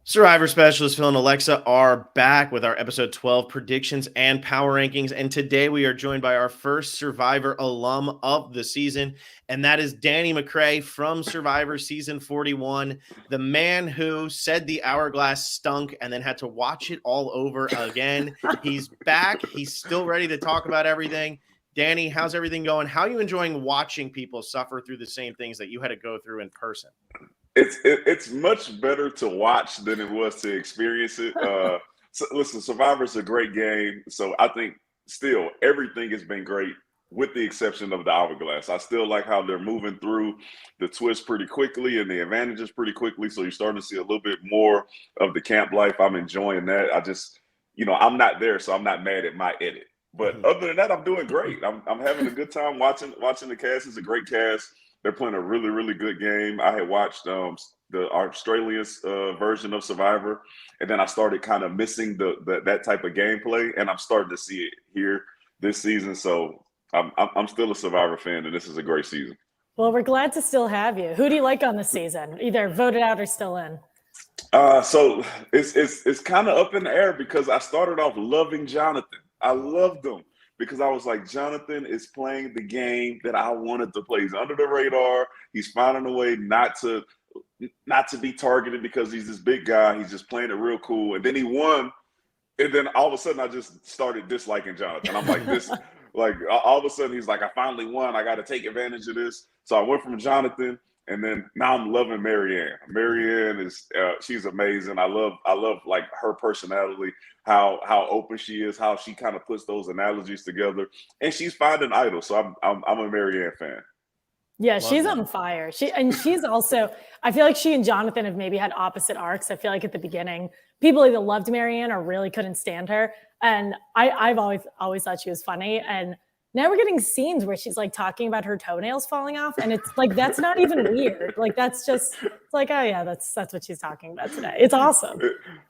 Survivor Specialist Phil and Alexa are back with our episode 12 predictions and power rankings. And today we are joined by our first Survivor alum of the season, and that is Danny McCray from Survivor season 41, the man who said the hourglass stunk and then had to watch it all over again. He's back. He's still ready to talk about everything. Danny, how's everything going? How are you enjoying watching people suffer through the same things that you had to go through in person? It's much better to watch than it was to experience it. So listen, Survivor's a great game. So I think still everything has been great with the exception of the hourglass. I still like how they're moving through the twist pretty quickly and the advantages pretty quickly. So you're starting to see a little bit more of the camp life. I'm enjoying that. I just, I'm not there, so I'm not mad at my edit. But other than that, I'm doing great. I'm having a good time watching the cast. It's a great cast. They're playing a really, really good game. I had watched the Australian version of Survivor, and then I started kind of missing that type of gameplay, and I'm starting to see it here this season. So I'm still a Survivor fan, and this is a great season. Well, we're glad to still have you. Who do you like on the season? Either voted out or still in? So it's kind of up in the air because I started off loving Jonathan. I loved him. Because I was like, Jonathan is playing the game that I wanted to play. He's under the radar. He's finding a way not to be targeted because he's this big guy. He's just playing it real cool. And then he won. And then all of a sudden I just started disliking Jonathan. I'm like, all of a sudden he's like, I finally won. I got to take advantage of this. So I went from Jonathan. And then now I'm loving Marianne. Marianne is she's amazing. I love like her personality, how open she is, how she kind of puts those analogies together, and she's finding idols. So I'm a Marianne fan. Yeah, she's on fire. She's also. I feel like she and Jonathan have maybe had opposite arcs. I feel like at the beginning, people either loved Marianne or really couldn't stand her, and I've always thought she was funny. And now we're getting scenes where she's like talking about her toenails falling off, and it's like that's not even weird. Like that's just it's like, oh yeah, that's what she's talking about today. It's awesome.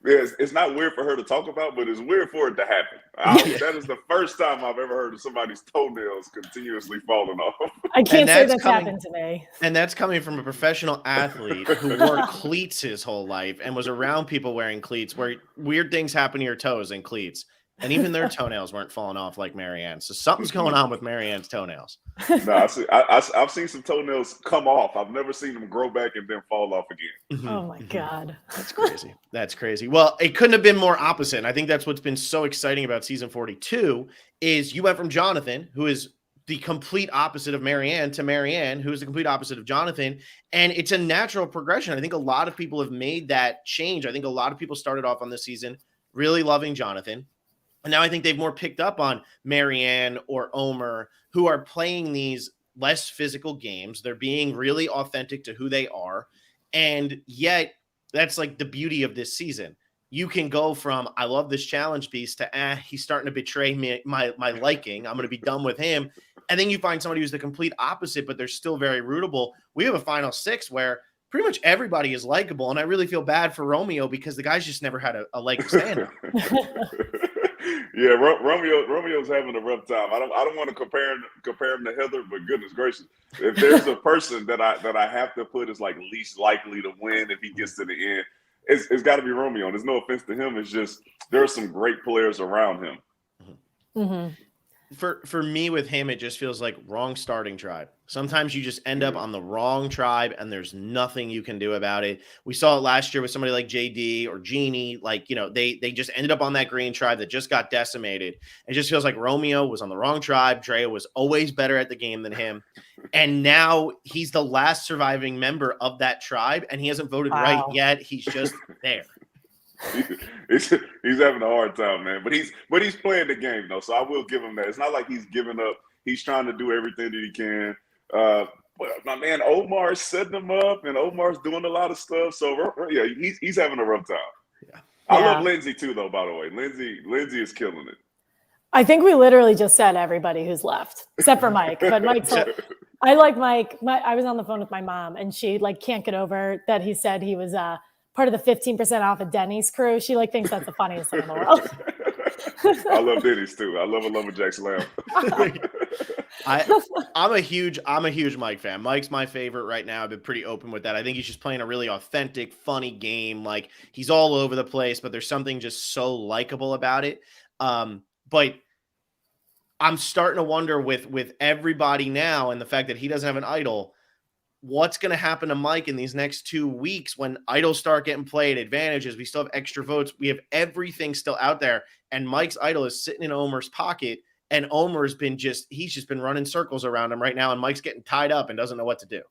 It's not weird for her to talk about, but it's weird for it to happen. That is the first time I've ever heard of somebody's toenails continuously falling off. I can't say that's happened to me. And that's coming from a professional athlete who wore cleats his whole life and was around people wearing cleats, where weird things happen to your toes in cleats. And even their toenails weren't falling off like Marianne. So something's going on with Marianne's toenails. No, I've seen some toenails come off. I've never seen them grow back and then fall off again. Oh, my God. That's crazy. That's crazy. Well, it couldn't have been more opposite. And I think that's what's been so exciting about season 42 is you went from Jonathan, who is the complete opposite of Marianne, to Marianne, who is the complete opposite of Jonathan. And it's a natural progression. I think a lot of people have made that change. I think a lot of people started off on this season really loving Jonathan. And now I think they've more picked up on Marianne or Omer, who are playing these less physical games. They're being really authentic to who they are. And yet that's like the beauty of this season. You can go from, I love this challenge piece, to, he's starting to betray me, my liking. I'm going to be done with him. And then you find somebody who's the complete opposite, but they're still very rootable. We have a final six where pretty much everybody is likable. And I really feel bad for Romeo because the guy's just never had a leg to stand on. Yeah, Romeo's having a rough time. I don't want to compare him to Heather, but goodness gracious, if there's a person that I have to put as like least likely to win if he gets to the end, it's got to be Romeo. There's no offense to him. It's just there are some great players around him. Mm-hmm. For me with him, it just feels like wrong starting tribe. Sometimes you just end up on the wrong tribe and there's nothing you can do about it. We saw it last year with somebody like JD or Jeannie. Like, they just ended up on that green tribe that just got decimated. It just feels like Romeo was on the wrong tribe. Drea was always better at the game than him. And now he's the last surviving member of that tribe and he hasn't voted right yet. He's just there. He's having a hard time, man. But he's playing the game though, so I will give him that. It's not like he's giving up. He's trying to do everything that he can. But my man Omar's setting him up, and Omar's doing a lot of stuff. So yeah, he's having a rough time. Yeah. I love Lindsay too, though. By the way, Lindsay is killing it. I think we literally just said everybody who's left, except for Mike. But Mike's I like Mike. I was on the phone with my mom, and she can't get over that he said he was part of the 15% off of Denny's crew. She thinks that's the funniest thing in the world. I love Denny's too. I love a lumberjack slam. I'm a huge Mike fan. Mike's my favorite right now. I've been pretty open with that. I think he's just playing a really authentic, funny game. Like, he's all over the place, but there's something just so likable about it. But I'm starting to wonder with everybody now and the fact that he doesn't have an idol, what's going to happen to Mike in these next 2 weeks when idols start getting played, advantages, we still have extra votes, we have everything still out there, and Mike's idol is sitting in Omer's pocket, and Omer's he's just been running circles around him right now, and Mike's getting tied up and doesn't know what to do.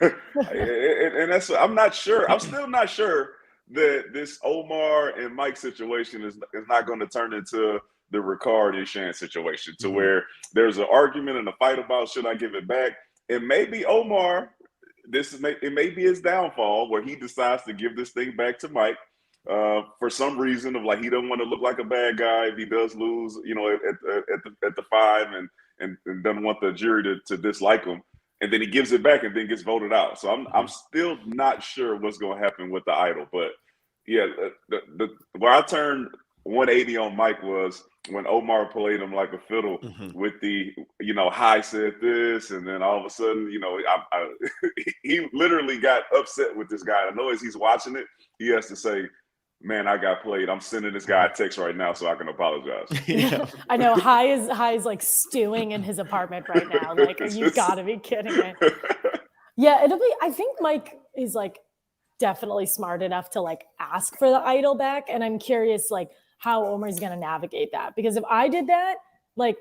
And that's, I'm not sure. I'm still not sure that this Omar and Mike situation is not going to turn into the Ricard and Shan situation, to where there's an argument and a fight about should I give it back. And maybe Omar, it may be his downfall where he decides to give this thing back to Mike for some reason of like he doesn't want to look like a bad guy if he does lose, you know, at the 5 and doesn't want the jury to dislike him, and then he gives it back and then gets voted out. So I'm still not sure what's going to happen with the idol, but yeah, where I turned 180 on Mike was when Omar played him like a fiddle with the, you know, High said this, and then all of a sudden, you know, he literally got upset with this guy. I know as he's watching it, he has to say, man, I got played. I'm sending this guy a text right now so I can apologize. Yeah. I know High is like stewing in his apartment right now. Like, you've got to be kidding me. Yeah, I think Mike is like definitely smart enough to like ask for the idol back. And I'm curious, like, how Omer's going to navigate that. Because if I did that, like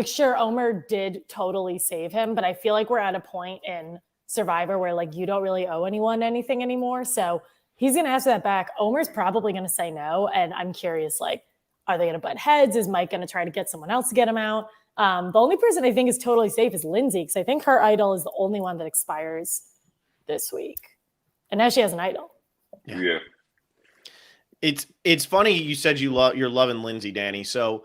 sure, Omer did totally save him, but I feel like we're at a point in Survivor where like you don't really owe anyone anything anymore. So he's going to ask for that back. Omer's probably going to say no. And I'm curious, like, are they going to butt heads? Is Mike going to try to get someone else to get him out? The only person I think is totally safe is Lindsay, because I think her idol is the only one that expires this week. And now she has an idol. Yeah. It's funny you said you're loving Lindsay, Danny. So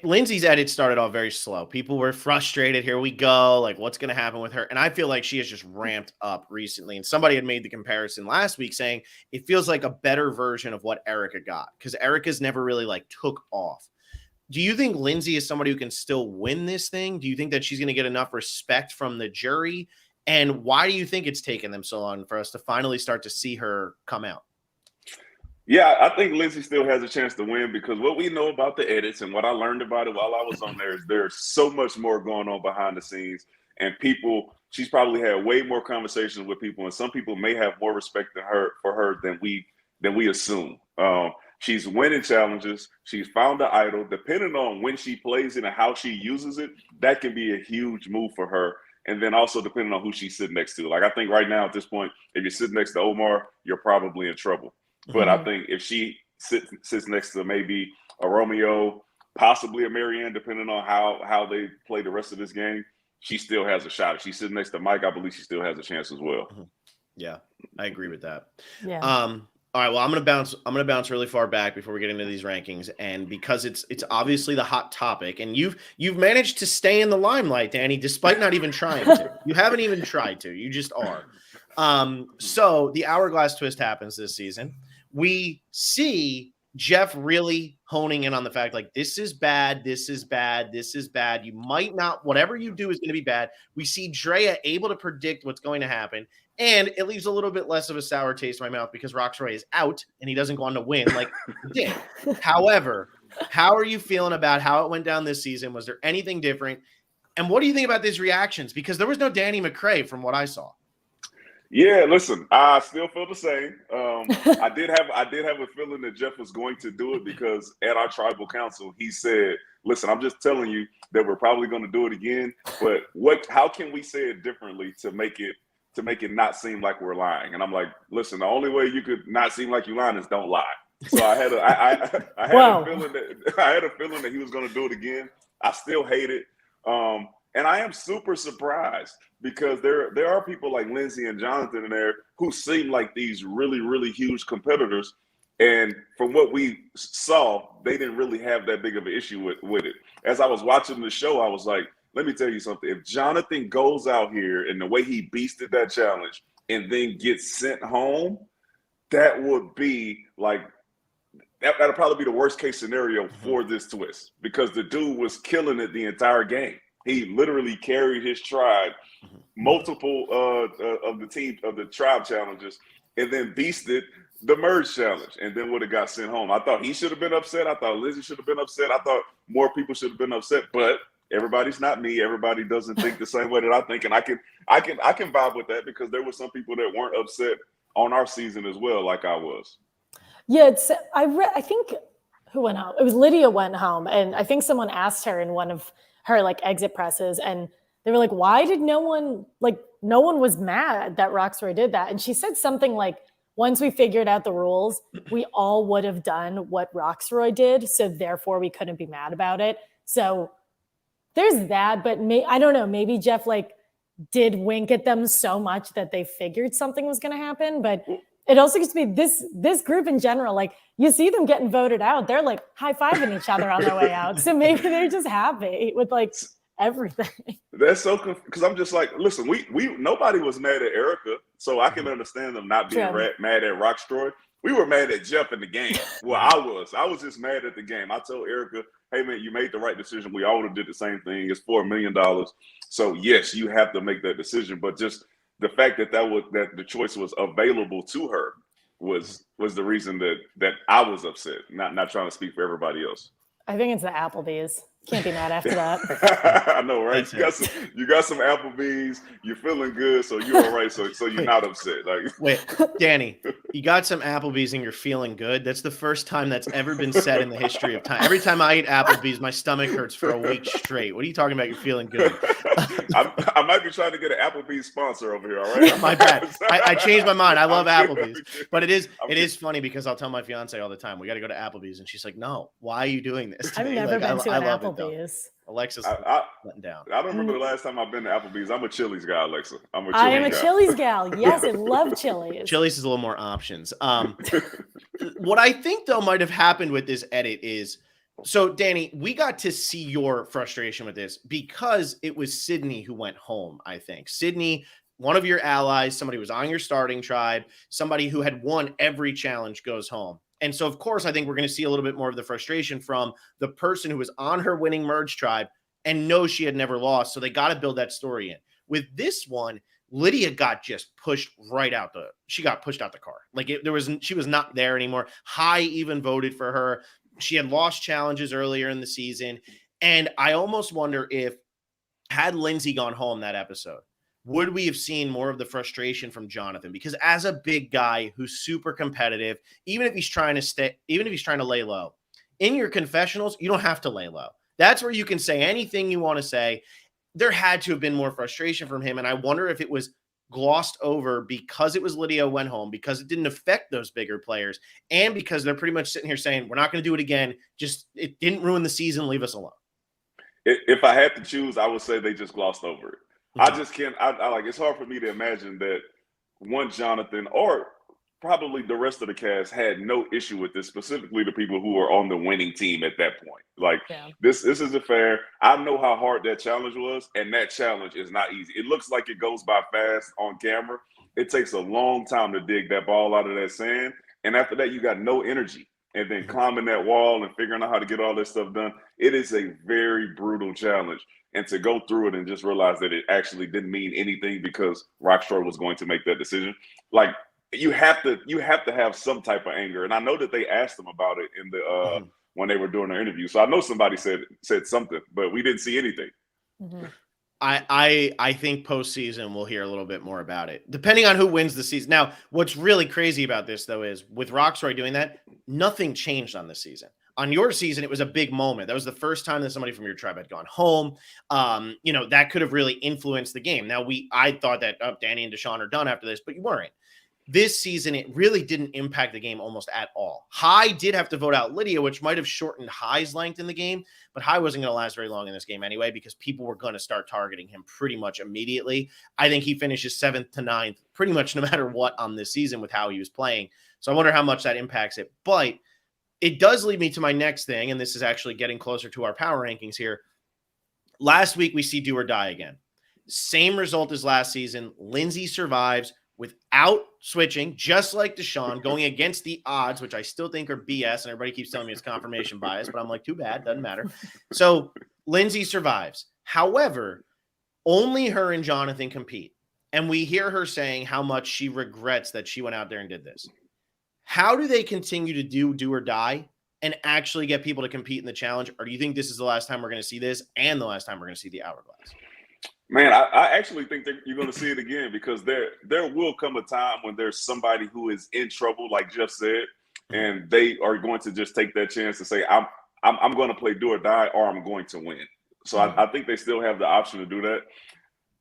Lindsay's edit started off very slow. People were frustrated. Here we go. Like, what's going to happen with her? And I feel like she has just ramped up recently. And somebody had made the comparison last week saying it feels like a better version of what Erica got, because Erica's never really like took off. Do you think Lindsay is somebody who can still win this thing? Do you think that she's going to get enough respect from the jury? And why do you think it's taken them so long for us to finally start to see her come out? Yeah, I think Lindsay still has a chance to win, because what we know about the edits and what I learned about it while I was on there is there's so much more going on behind the scenes, and she's probably had way more conversations with people, and some people may have more respect for her than we assume. She's winning challenges. She's found the idol. Depending on when she plays it and how she uses it, that can be a huge move for her. And then also depending on who she's sitting next to. Like, I think right now at this point, if you're sitting next to Omar, you're probably in trouble. But I think if she sits next to maybe a Romeo, possibly a Marianne, depending on how they play the rest of this game, she still has a shot. If she's sitting next to Mike, I believe she still has a chance as well. Yeah, I agree with that. Yeah. All right. Well, I'm gonna bounce really far back before we get into these rankings, and because it's obviously the hot topic, and you've managed to stay in the limelight, Danny, despite not even trying to. You haven't even tried to. You just are. So the hourglass twist happens this season. We see Jeff really honing in on the fact, like, this is bad, this is bad, this is bad. You might not, whatever you do is going to be bad. We see Drea able to predict what's going to happen, and it leaves a little bit less of a sour taste in my mouth because Roxray is out and he doesn't go on to win like he did. However, how are you feeling about how it went down this season? Was there anything different? And what do you think about these reactions? Because there was no Danny McCray from what I saw. Yeah, listen, I still feel the same. I did have a feeling that Jeff was going to do it, because at our tribal council, he said, listen, I'm just telling you that we're probably going to do it again. But how can we say it differently to make it not seem like we're lying? And I'm like, listen, the only way you could not seem like you lying is don't lie. So I had a feeling that he was going to do it again. I still hate it. And I am super surprised, because there are people like Lindsay and Jonathan in there who seem like these really, really huge competitors. And from what we saw, they didn't really have that big of an issue with it. As I was watching the show, I was like, let me tell you something. If Jonathan goes out here and the way he beasted that challenge and then gets sent home, that would be like, that'll probably be the worst case scenario for this twist, because the dude was killing it the entire game. He literally carried his tribe multiple of the tribe challenges, and then beasted the merge challenge, and then would have got sent home. I thought he should have been upset. I thought Lizzie should have been upset. I thought more people should have been upset, but everybody's not me. Everybody doesn't think the same way that I think, and I can vibe with that, because there were some people that weren't upset on our season as well, like I was. Yeah, I think who went home? It was Lydia went home, and I think someone asked her in one of her like exit presses, and they were like, "Why did no one was mad that Roxroy did that?" And she said something like, "Once we figured out the rules, we all would have done what Roxroy did, so therefore we couldn't be mad about it." So there's that, but I don't know. Maybe Jeff like did wink at them so much that they figured something was going to happen, but. It also gets to be this group in general. Like you see them getting voted out, they're like high-fiving each other on their way out. So maybe they're just happy with like everything. That's so because I'm just like, listen, we nobody was mad at Erica, so I can understand them not being mad at Roxroy. We were mad at Jeff in the game. Well, I was just mad at the game. I told Erica, "Hey man, you made the right decision. We all would have did the same thing. It's $4 million, so yes, you have to make that decision." But just the fact that the choice was available to her was the reason that I was upset. Not trying to speak for everybody else. I think it's the Applebee's. Can't be mad after that. I know, right? You got some Applebee's. You're feeling good, so you're all right. So you're not upset. Like, wait, Danny, you got some Applebee's and you're feeling good. That's the first time that's ever been said in the history of time. Every time I eat Applebee's, my stomach hurts for a week straight. What are you talking about? You're feeling good. I might be trying to get an Applebee's sponsor over here. All right, my bad. I changed my mind. I love Applebee's, but it is funny because I'll tell my fiance all the time, "We got to go to Applebee's," and she's like, "No, why are you doing this?" I've never been to an Applebee's. Alexa's letting down. I don't remember the last time I've been to Applebee's. I'm a Chili's guy, Alexa. I am a Chili's gal. Yes, I love Chili's. Chili's is a little more options. What I think though might have happened with this edit is, so Danny, we got to see your frustration with this because it was Sydney who went home. I think Sydney, one of your allies, somebody who was on your starting tribe, somebody who had won every challenge, goes home. And so, of course, I think we're going to see a little bit more of the frustration from the person who was on her winning merge tribe and knows she had never lost. So they got to build that story in. With this one, Lydia got just pushed right out she got pushed out the car. Like she was not there anymore. High even voted for her. She had lost challenges earlier in the season. And I almost wonder if had Lindsay gone home that episode, would we have seen more of the frustration from Jonathan? Because as a big guy who's super competitive, even if he's trying to lay low, in your confessionals, you don't have to lay low. That's where you can say anything you want to say. There had to have been more frustration from him. And I wonder if it was glossed over because it was Lydia went home, because it didn't affect those bigger players, and because they're pretty much sitting here saying, "We're not going to do it again. Just, it didn't ruin the season. Leave us alone." If I had to choose, I would say they just glossed over it. I just can't. I like. It's hard for me to imagine that one Jonathan or probably the rest of the cast had no issue with this. Specifically, the people who were on the winning team at that point. Like this isn't fair. I know how hard that challenge was, and that challenge is not easy. It looks like it goes by fast on camera. It takes a long time to dig that ball out of that sand, and after that, you got no energy. And then climbing that wall and figuring out how to get all this stuff done. It is a very brutal challenge. And to go through it and just realize that it actually didn't mean anything because Roxroy was going to make that decision. Like you have to have some type of anger. And I know that they asked them about it in the when they were doing their interview. So I know somebody said something, but we didn't see anything. Mm-hmm. I think postseason we'll hear a little bit more about it, depending on who wins the season. Now, what's really crazy about this, though, is with Roxroy doing that, nothing changed on this season. On your season, it was a big moment. That was the first time that somebody from your tribe had gone home. That could have really influenced the game. Now, I thought that Danny and Deshaun are done after this, but you weren't. This season, it really didn't impact the game almost at all. High did have to vote out Lydia, which might have shortened High's length in the game, but High wasn't going to last very long in this game anyway because people were going to start targeting him pretty much immediately. I think he finishes 7th to 9th pretty much no matter what on this season with how he was playing. So I wonder how much that impacts it. But it does lead me to my next thing, and this is actually getting closer to our power rankings here. Last week, we see do or die again. Same result as last season. Lindsay survives with out switching, just like Deshaun, going against the odds, which I still think are BS, and everybody keeps telling me it's confirmation bias, but I'm like, too bad, doesn't matter. So Lindsay survives. However, only her and Jonathan compete. And we hear her saying how much she regrets that she went out there and did this. How do they continue to do or die and actually get people to compete in the challenge? Or do you think this is the last time we're going to see this and the last time we're going to see the hourglass? Man, I actually think that you're going to see it again, because there will come a time when there's somebody who is in trouble, like Jeff said, and they are going to just take that chance to say, I'm going to play do or die, or I'm going to win. So I think they still have the option to do that.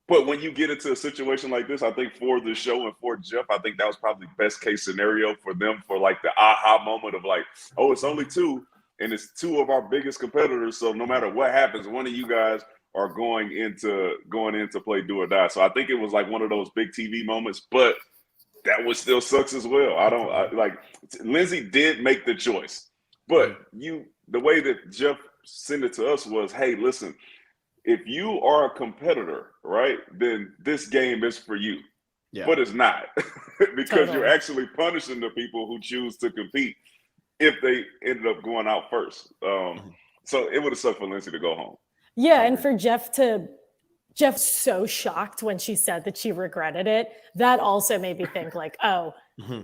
But when you get into a situation like this, I think for the show and for Jeff, I think that was probably best case scenario for them, for like the aha moment of like, oh, it's only two, and it's two of our biggest competitors. So no matter what happens, one of you guys are going in to play do or die. So I think it was like one of those big TV moments, but that was still sucks as well. Lindsay did make the choice, but the way that Jeff sent it to us was, hey, listen, if you are a competitor, right, then this game is for you. Yeah. But it's not, because you're actually punishing the people who choose to compete if they ended up going out first. So it would have sucked for Lindsay to go home. Yeah, and for Jeff's so shocked when she said that she regretted it. That also made me think like, oh,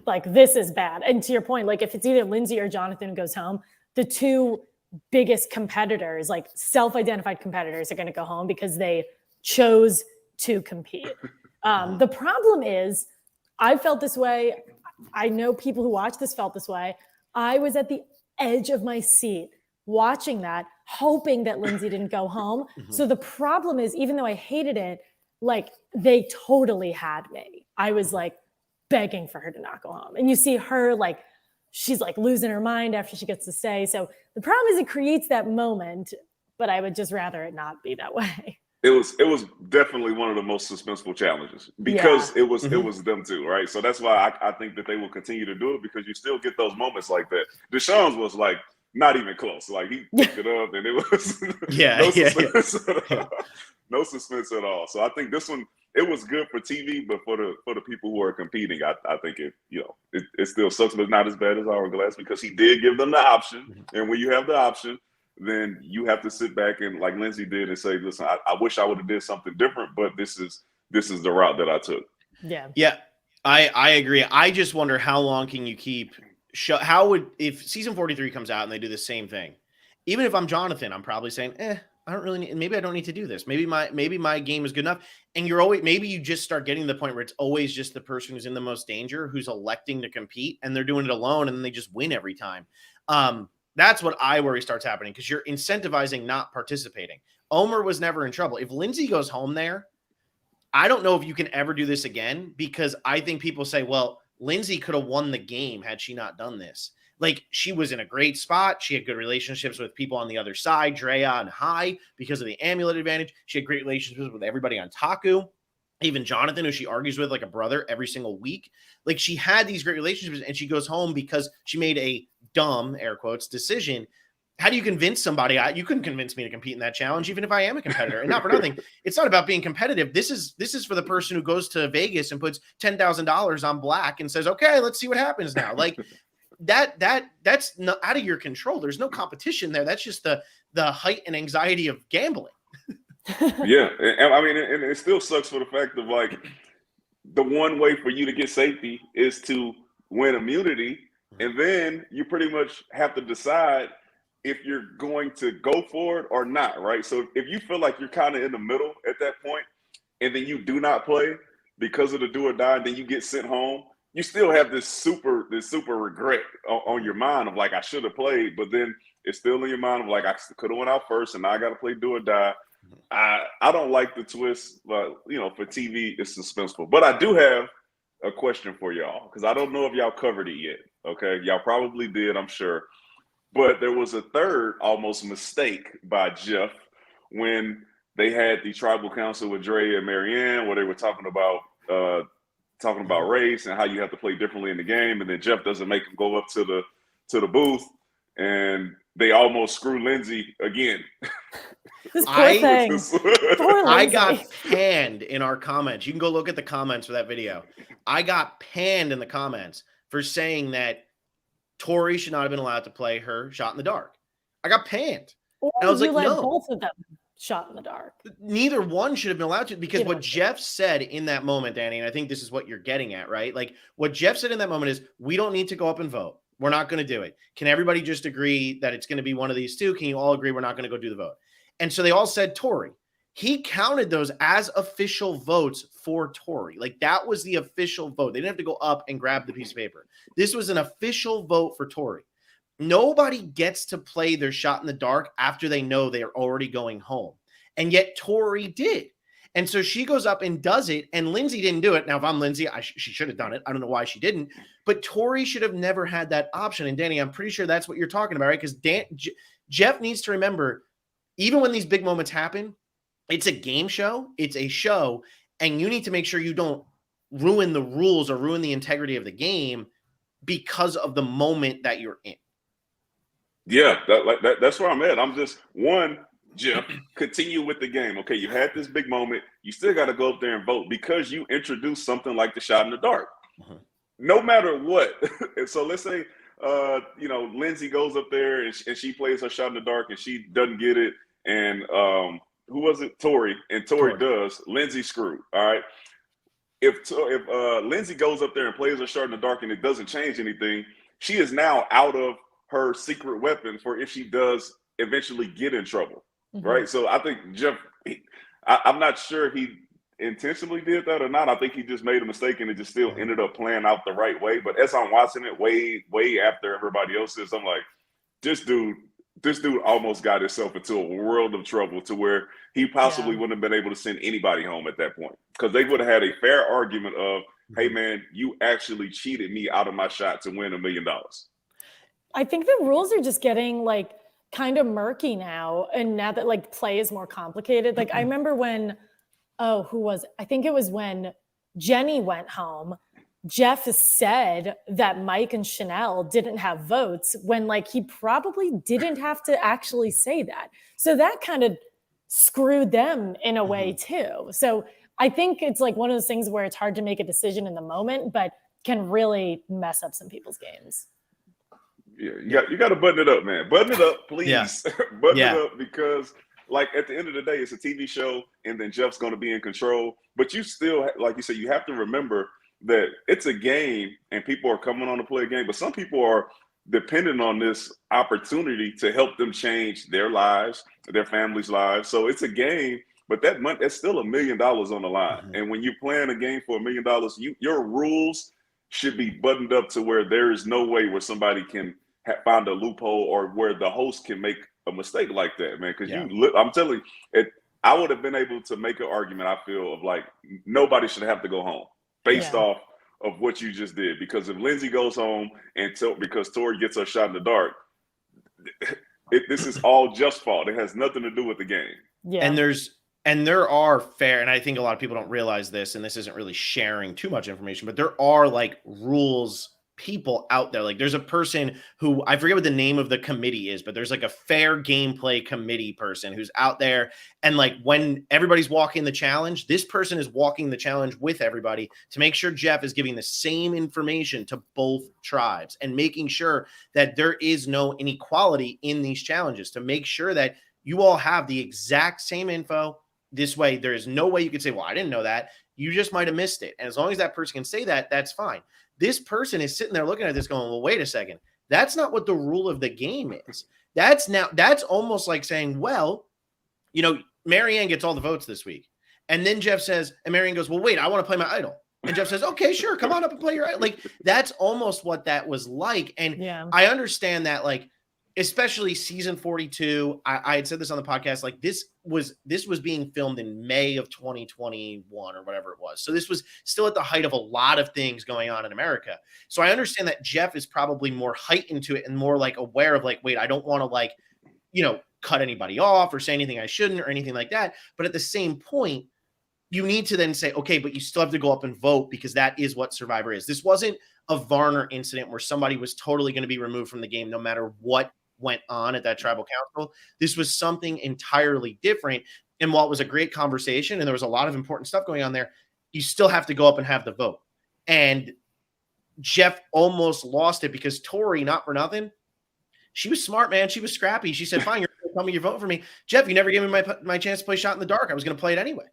like this is bad. And to your point, like if it's either Lindsay or Jonathan who goes home, the two biggest competitors, like self-identified competitors, are going to go home because they chose to compete. The problem is, I felt this way. I know people who watch this felt this way. I was at the edge of my seat watching that, hoping that Lindsay didn't go home. So the problem is, even though I hated it, like they totally had me. I was like begging for her to not go home. And you see her like, she's like losing her mind after she gets to stay. So the problem is it creates that moment, but I would just rather it not be that way. It was definitely one of the most suspenseful challenges, because it was them too, right? So that's why I think that they will continue to do it, because you still get those moments like that. Deshaun's was like not even close. Like he picked it up and it was no suspense at all. So I think this one, it was good for TV, but for the people who are competing, I think it still sucks, but not as bad as Hourglass, because he did give them the option. And when you have the option, then you have to sit back and, like Lindsay did, and say, listen, I wish I would have did something different, but this is the route that I took. Yeah, I agree. I just wonder how long can you keep if season 43 comes out and they do the same thing, even if I'm Jonathan, I'm probably saying, I don't really need, maybe I don't need to do this. Maybe my game is good enough. And maybe you just start getting to the point where it's always just the person who's in the most danger, who's electing to compete, and they're doing it alone, and then they just win every time. That's what I worry starts happening, because you're incentivizing not participating. Omer was never in trouble. If Lindsay goes home there, I don't know if you can ever do this again, because I think people say, well, Lindsay could have won the game had she not done this. Like, she was in a great spot. She had good relationships with people on the other side, Drea and Hai, because of the amulet advantage. She had great relationships with everybody on Taku, even Jonathan, who she argues with like a brother every single week. Like, she had these great relationships, and she goes home because she made a dumb, air quotes, decision. How do you convince somebody? You couldn't convince me to compete in that challenge, even if I am a competitor. And not for nothing, it's not about being competitive. This is for the person who goes to Vegas and puts $10,000 on black and says, okay, let's see what happens now. Like, that's not out of your control. There's no competition there. That's just the height and anxiety of gambling. Yeah. And I mean, and it still sucks for the fact of, like, the one way for you to get safety is to win immunity. And then you pretty much have to decide if you're going to go for it or not, right? So if you feel like you're kind of in the middle at that point, and then you do not play because of the do or die, and then you get sent home, you still have this super regret on your mind of, like, I should have played, but then it's still in your mind of, like, I could have went out first, and now I got to play do or die. I don't like the twist, but, for TV, it's suspenseful. But I do have a question for y'all, because I don't know if y'all covered it yet. Okay, y'all probably did, I'm sure. But there was a third almost mistake by Jeff when they had the tribal council with Dre and Marianne, where they were talking about race and how you have to play differently in the game, and then Jeff doesn't make him go up to the booth, and they almost screw Lindsay again. This poor thing. Poor I Lindsay. got panned in our comments. You can go look at the comments for that video. I got panned in the comments for saying that Tori should not have been allowed to play her shot in the dark. I got panned. Or and I was you like, let no. both of them shot in the dark. Neither one should have been allowed to, because what Jeff said in that moment, Danny, and I think this is what you're getting at, right? Like what Jeff said in that moment is, we don't need to go up and vote. We're not going to do it. Can everybody just agree that it's going to be one of these two? Can you all agree we're not going to go do the vote? And so they all said Tori. He counted those as official votes for Tori. Like that was the official vote. They didn't have to go up and grab the piece of paper. This was an official vote for Tori. Nobody gets to play their shot in the dark after they know they're already going home. And yet Tori did. And so she goes up and does it, and Lindsay didn't do it. Now, if I'm Lindsay, she should have done it. I don't know why she didn't. But Tori should have never had that option. And Danny, I'm pretty sure that's what you're talking about, right? Because Jeff needs to remember, even when these big moments happen, it's a game show. It's a show. And you need to make sure you don't ruin the rules or ruin the integrity of the game because of the moment that you're in. Yeah, that's where I'm at. I'm just, Jeff, continue with the game. Okay, you had this big moment. You still got to go up there and vote because you introduced something like the shot in the dark. No matter what. And so let's say, Lindsay goes up there and she plays her shot in the dark and she doesn't get it. And who was it? Tori. And Tori does. Lindsay screwed. All right. If Lindsay goes up there and plays her shot in the dark and it doesn't change anything, she is now out of her secret weapon for if she does eventually get in trouble. Right. So I think Jeff, I'm not sure he intentionally did that or not. I think he just made a mistake and it just still ended up playing out the right way. But as I'm watching it way after everybody else is, I'm like, this dude almost got himself into a world of trouble to where he possibly wouldn't have been able to send anybody home at that point, because they would have had a fair argument of, hey man, you actually cheated me out of my shot to win $1 million. I think the rules are just getting like kind of murky now. And now that like play is more complicated. Like I remember when, I think it was when Jenny went home, Jeff said that Mike and Chanel didn't have votes when like he probably didn't have to actually say that. So that kind of screwed them in a way too. So I think it's like one of those things where it's hard to make a decision in the moment, but can really mess up some people's games. Yeah, you got to button it up, man. Button it up, please. Yeah. Button it up, because like at the end of the day, it's a TV show and then Jeff's going to be in control. But you still, like you said, you have to remember that it's a game and people are coming on to play a game. But some people are dependent on this opportunity to help them change their lives, their families' lives. So it's a game, but that month, that's still $1 million on the line. And when you're playing a game for $1 million, your rules should be buttoned up to where there is no way where somebody can find a loophole or where the host can make a mistake like that, man. Because I'm telling you, I would have been able to make an argument, I feel, of like nobody should have to go home based off of what you just did. Because if Lindsay goes home and because Tori gets her shot in the dark, this is all just fault. It has nothing to do with the game. Yeah. And there are fair, and I think a lot of people don't realize this, and this isn't really sharing too much information, but there are like rules people out there. Like there's a person who, I forget what the name of the committee is, but there's like a fair gameplay committee person who's out there. And like when everybody's walking the challenge, this person is walking the challenge with everybody to make sure Jeff is giving the same information to both tribes and making sure that there is no inequality in these challenges, to make sure that you all have the exact same info. This way, there is no way you could say, well, I didn't know that. You just might have missed it. And as long as that person can say that, that's fine. This person is sitting there looking at this going, well, wait a second. That's not what the rule of the game is. That's almost like saying, well, Marianne gets all the votes this week. And then Jeff says, and Marianne goes, well, wait, I want to play my idol. And Jeff says, okay, sure. Come on up and play your idol. Like that's almost what that was like. And I understand that, like, especially season 42. I had said this on the podcast, like this was being filmed in May of 2021 or whatever it was. So this was still at the height of a lot of things going on in America. So I understand that Jeff is probably more heightened to it and more like aware of like, wait, I don't want to like, cut anybody off or say anything I shouldn't or anything like that. But at the same point, you need to then say, okay, but you still have to go up and vote because that is what Survivor is. This wasn't a Varner incident where somebody was totally going to be removed from the game no matter what went on at that tribal council. This was something entirely different. And while it was a great conversation and there was a lot of important stuff going on there, you still have to go up and have the vote. And Jeff almost lost it because Tori, not for nothing, she was smart, man. She was scrappy. She said, fine, you're going to tell me you're voting for me. Jeff, you never gave me my chance to play Shot in the Dark. I was going to play it anyway.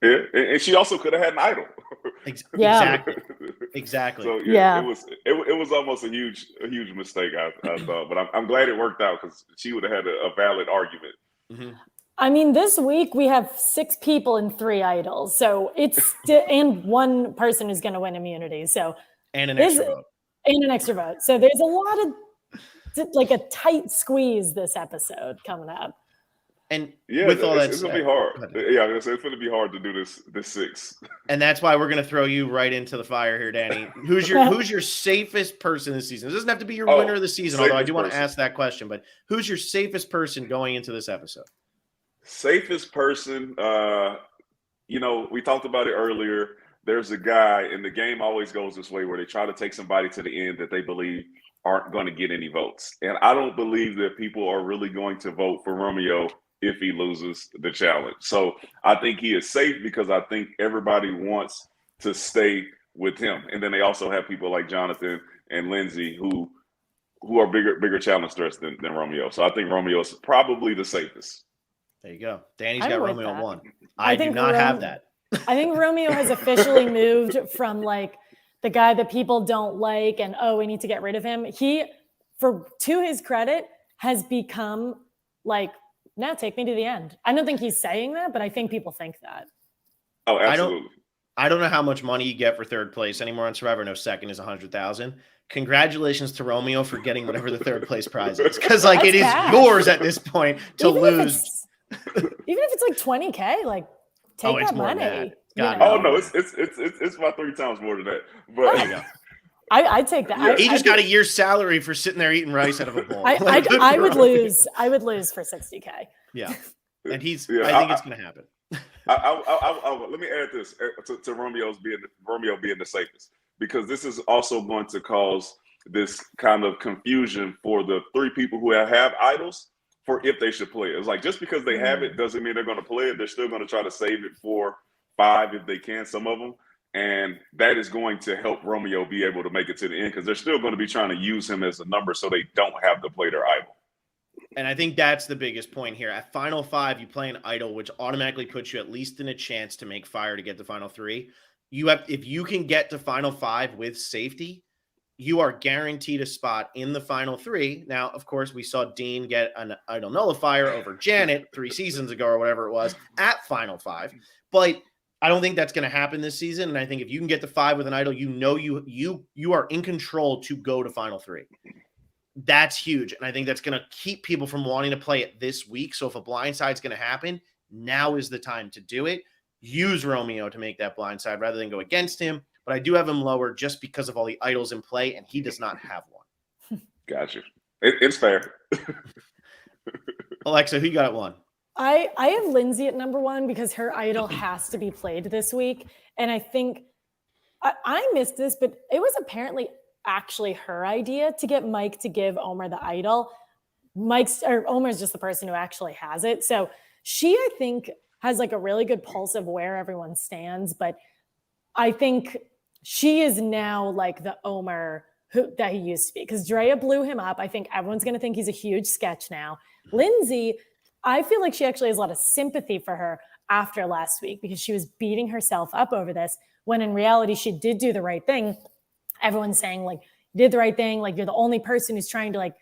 Yeah, and she also could have had an idol. Exactly. So it was almost a huge mistake, I thought. But I'm glad it worked out because she would have had a valid argument. Mm-hmm. I mean, this week we have 6 people and 3 idols, so it's and 1 person who's going to win immunity. So and an extra vote. And an extra vote. So there's a lot of like a tight squeeze this episode coming up. And with all that it's going to be hard. Yeah, it's going to be hard to do this 6. And that's why we're going to throw you right into the fire here, Danny. Who's your safest person this season? It doesn't have to be your winner of the season, although I do want to ask that question. But who's your safest person going into this episode? Safest person, we talked about it earlier. There's a guy, and the game always goes this way, where they try to take somebody to the end that they believe aren't going to get any votes. And I don't believe that people are really going to vote for Romeo if he loses the challenge. So I think he is safe because I think everybody wants to stay with him. And then they also have people like Jonathan and Lindsay who are bigger challenge threats than Romeo. So I think Romeo is probably the safest. There you go. Danny's got Romeo 1. I do not have that. I think Romeo has officially moved from like the guy that people don't like and, we need to get rid of him. He, to his credit, has become like, now take me to the end. I don't think he's saying that, but I think people think that. Oh, absolutely. I don't know how much money you get for 3rd place anymore on Survivor. No, 2nd is 100,000. Congratulations to Romeo for getting whatever the 3rd place prize is, because like it is yours at this point to lose. Even if it's like 20K, like take that money. Oh no, it's about 3 times more than that. But there you go. I'd take that. Yeah. He just got a year's salary for sitting there eating rice out of a bowl. I would lose. I would lose for 60K. Yeah, and I think it's going to happen. Let me add this to Romeo being the safest, because this is also going to cause this kind of confusion for the 3 people who have idols for if they should play it. It's like, just because they have it doesn't mean they're going to play it. They're still going to try to save it for 5 if they can, some of them. And that is going to help Romeo be able to make it to the end, because they're still going to be trying to use him as a number so they don't have to play their idol. And I think that's the biggest point here. At Final 5, you play an idol, which automatically puts you at least in a chance to make fire to get to Final 3. If you can get to Final 5 with safety, you are guaranteed a spot in the Final 3. Now, of course, we saw Dean get an idol nullifier over Janet 3 seasons ago or whatever it was at Final 5. But I don't think that's going to happen this season. And I think if you can get to 5 with an idol, you are in control to go to Final 3. That's huge. And I think that's going to keep people from wanting to play it this week. So if a blindside is going to happen, now is the time to do it. Use Romeo to make that blindside rather than go against him. But I do have him lower just because of all the idols in play, and he does not have one. Gotcha. It's fair. Alexa, who you got at 1? I have Lindsay at number 1 because her idol has to be played this week. And I think I missed this, but it was apparently actually her idea to get Mike to give Omar the idol. Omar's just the person who actually has it. So she, I think, has like a really good pulse of where everyone stands. But I think she is now like the Omar that he used to be, because Drea blew him up. I think everyone's going to think he's a huge sketch now. Lindsay, I feel like she actually has a lot of sympathy for her after last week, because she was beating herself up over this, when in reality she did do the right thing. Everyone's saying like, you did the right thing. Like, you're the only person who's trying to like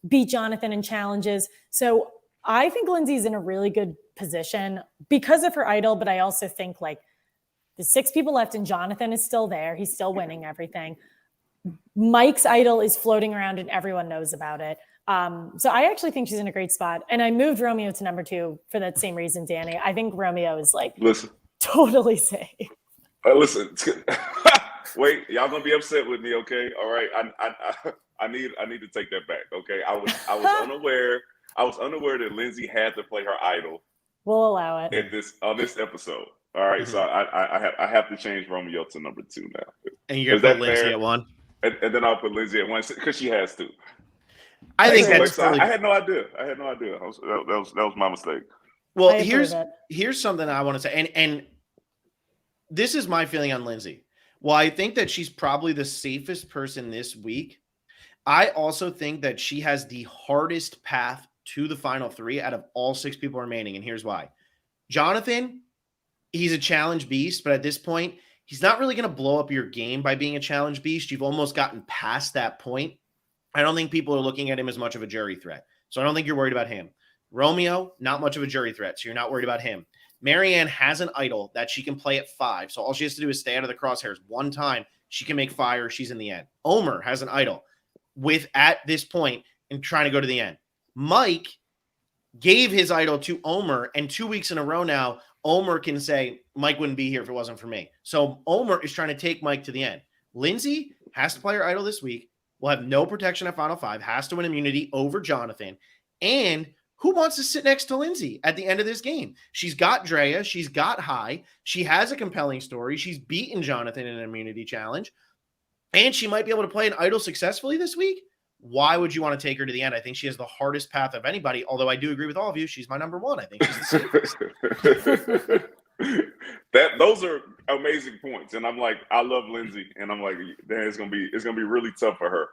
beat Jonathan in challenges. So I think Lindsay's in a really good position because of her idol. But I also think like the 6 people left and Jonathan is still there. He's still winning everything. Mike's idol is floating around and everyone knows about it. So I actually think she's in a great spot. And I moved Romeo to number 2 for that same reason, Danny. I think Romeo is like totally safe. Listen, wait, y'all gonna be upset with me, okay? All right, I need to take that back, okay? I was unaware. I was unaware that Lindsay had to play her idol. We'll allow it on this episode. All right, so I have to change Romeo to number 2 now. And you're gonna put Lindsay at 1, and then I'll put Lindsay at 1 because she has to. I think Excellent, that's Alexa. I had no idea. That was my mistake. Well, here's something I want to say, and this is my feeling on Lindsay. While I think that she's probably the safest person this week, I also think that she has the hardest path to the final three out of all 6 people remaining, and here's why. Jonathan, he's a challenge beast, but at this point, he's not really going to blow up your game by being a challenge beast. You've almost gotten past that point. I don't think people are looking at him as much of a jury threat, so I don't think you're worried about him. Romeo, not much of a jury threat, so you're not worried about him. Marianne has an idol that she can play at 5, so all she has to do is stay out of the crosshairs one time. She can make fire. She's in the end. Omer has an idol with at this point and trying to go to the end. Mike gave his idol to Omer, and 2 weeks in a row now, Omer can say, Mike wouldn't be here if it wasn't for me. So Omer is trying to take Mike to the end. Lindsay has to play her idol this week, will have no protection at Final 5, has to win immunity over Jonathan, and who wants to sit next to Lindsay at the end of this game? She's got Drea. She's got High. She has a compelling story. She's beaten Jonathan in an immunity challenge. And she might be able to play an idol successfully this week. Why would you want to take her to the end? I think she has the hardest path of anybody, although I do agree with all of you. She's my number 1. I think she's the safest. Those are amazing points. And I'm like, I love Lindsay. And I'm like, it's gonna be really tough for her.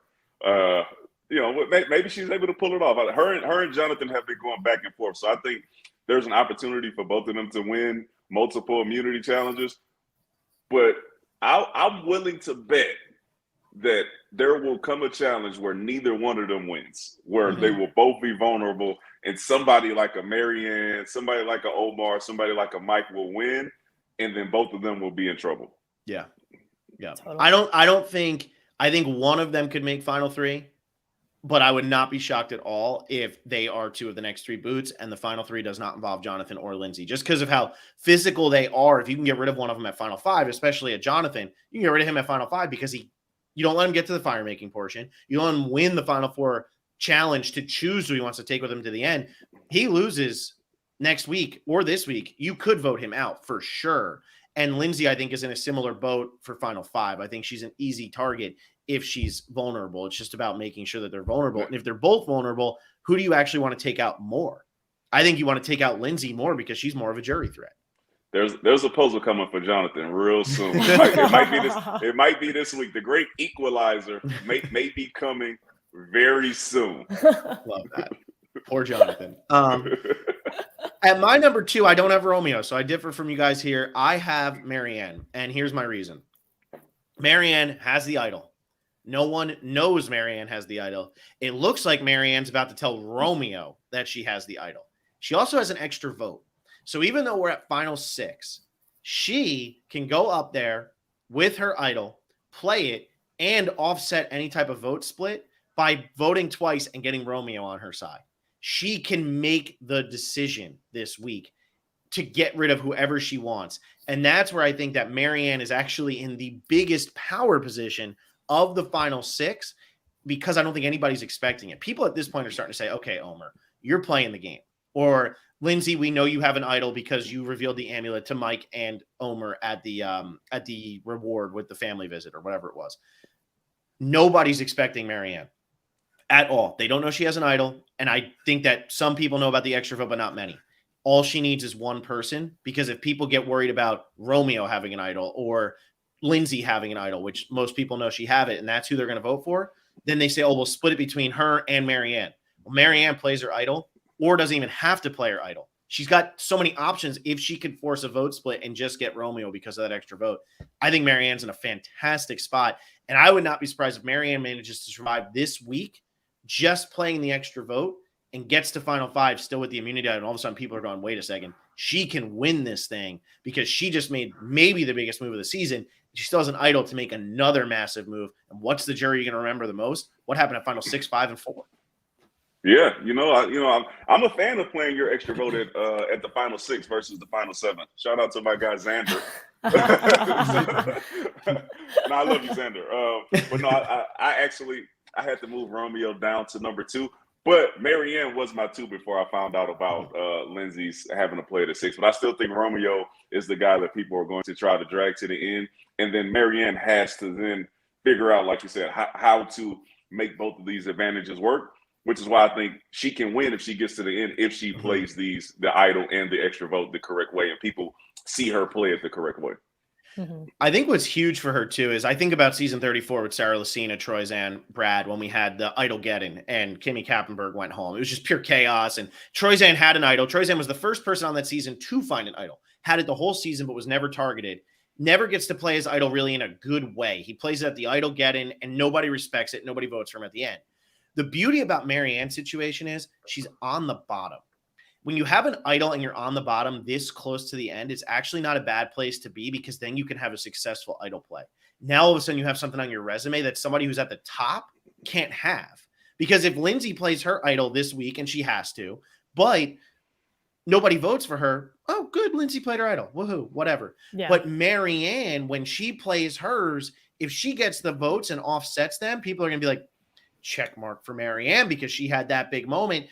Maybe she's able to pull it off. Her and Jonathan have been going back and forth. So I think there's an opportunity for both of them to win multiple immunity challenges. But I'm willing to bet that there will come a challenge where neither one of them wins, where they will both be vulnerable, and somebody like a Marianne, somebody like a Omar, somebody like a Mike will win, and then both of them will be in trouble. Yeah. Totally. I think one of them could make Final 3. But I would not be shocked at all if they are 2 of the next 3 boots and the final 3 does not involve Jonathan or Lindsay, just because of how physical they are. If you can get rid of one of them at Final 5, especially at Jonathan, you can get rid of him at Final 5 because you don't let him get to the fire making portion. You don't let him win the Final 4 challenge to choose who he wants to take with him to the end. He loses next week or this week. You could vote him out for sure. And Lindsay, I think, is in a similar boat for Final 5. I think she's an easy target if she's vulnerable. It's just about making sure that they're vulnerable. And if they're both vulnerable, who do you actually want to take out more? I think you want to take out Lindsay more because she's more of a jury threat. There's a puzzle coming for Jonathan real soon. It might be this week. The great equalizer may be coming very soon. Love that. Poor Jonathan. At my number 2, I don't have Romeo, so I differ from you guys here. I have Marianne, and here's my reason. Marianne has the idol. No one knows Marianne has the idol. It looks like Marianne's about to tell Romeo that she has the idol. She also has an extra vote. So even though we're at Final 6, she can go up there with her idol, play it, and offset any type of vote split by voting twice and getting Romeo on her side. She can make the decision this week to get rid of whoever she wants. And that's where I think that Marianne is actually in the biggest power position of the Final 6, because I don't think anybody's expecting it. People at this point are starting to say, okay, Omer, you're playing the game. Or Lindsay, we know you have an idol because you revealed the amulet to Mike and Omer at the reward with the family visit or whatever it was. Nobody's expecting Marianne at all. They don't know she has an idol. And I think that some people know about the extra vote, but not many. All she needs is one person, because if people get worried about Romeo having an idol or Lindsay having an idol, which most people know she have it, and that's who they're going to vote for, then they say, oh, we'll split it between her and Marianne. Well, Marianne plays her idol or doesn't even have to play her idol. She's got so many options if she could force a vote split and just get Romeo because of that extra vote. I think Marianne's in a fantastic spot, and I would not be surprised if Marianne manages to survive this week just playing the extra vote and gets to Final 5 still with the immunity, and all of a sudden people are going, wait a second, she can win this thing because she just made maybe the biggest move of the season. She still has an idol to make another massive move. And what's the jury going to remember the most? What happened at Final 6, 5, and 4? Yeah, I'm a fan of playing your extra vote at the Final 6 versus the Final 7. Shout out to my guy Xander. No, I love you, Xander. But no, I had to move Romeo down to number 2. But Marianne was my 2 before I found out about Lindsay's having to play at 6. But I still think Romeo is the guy that people are going to try to drag to the end. And then Marianne has to then figure out, like you said, how to make both of these advantages work. which is why I think she can win if she gets to the end, if she plays the idol and the extra vote the correct way, and people see her play it the correct way. I think what's huge for her too is I think about season 34 with Sarah Lucina, Troy Zan, Brad, when we had the idol get-in and Kimmy Kappenberg went home. It was just pure chaos. And Troy Zan had an idol. Troy Zan was the first person on that season to find an idol. Had it the whole season, but was never targeted. Never gets to play his idol really in a good way. He plays it at the idol get-in, and nobody respects it. Nobody votes for him at the end. The beauty about Marianne's situation is she's on the bottom. When you have an idol and you're on the bottom this close to the end, it's actually not a bad place to be, because then you can have a successful idol play. Now, all of a sudden, you have something on your resume that somebody who's at the top can't have. Because if Lindsay plays her idol this week, and she has to, but nobody votes for her, oh, good, Lindsay played her idol. Woohoo, whatever. Yeah. But Marianne, when she plays hers, if she gets the votes and offsets them, people are going to be like, check mark for Marianne because she had that big moment.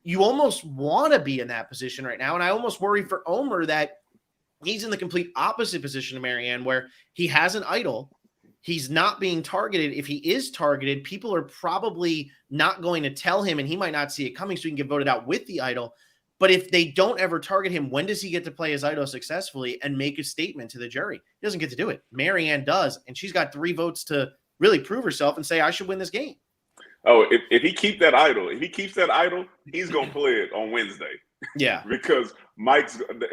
You almost want to be in that position right now. And I almost worry for Omer that he's in the complete opposite position of Marianne, where he has an idol. He's not being targeted. If he is targeted, people are probably not going to tell him, and he might not see it coming, so he can get voted out with the idol. But if they don't ever target him, when does he get to play his idol successfully and make a statement to the jury? He doesn't get to do it. Marianne does, and she's got 3 votes to really prove herself and say, I should win this game. Oh, if he keeps that idol, he's gonna play it on Wednesday. Yeah, because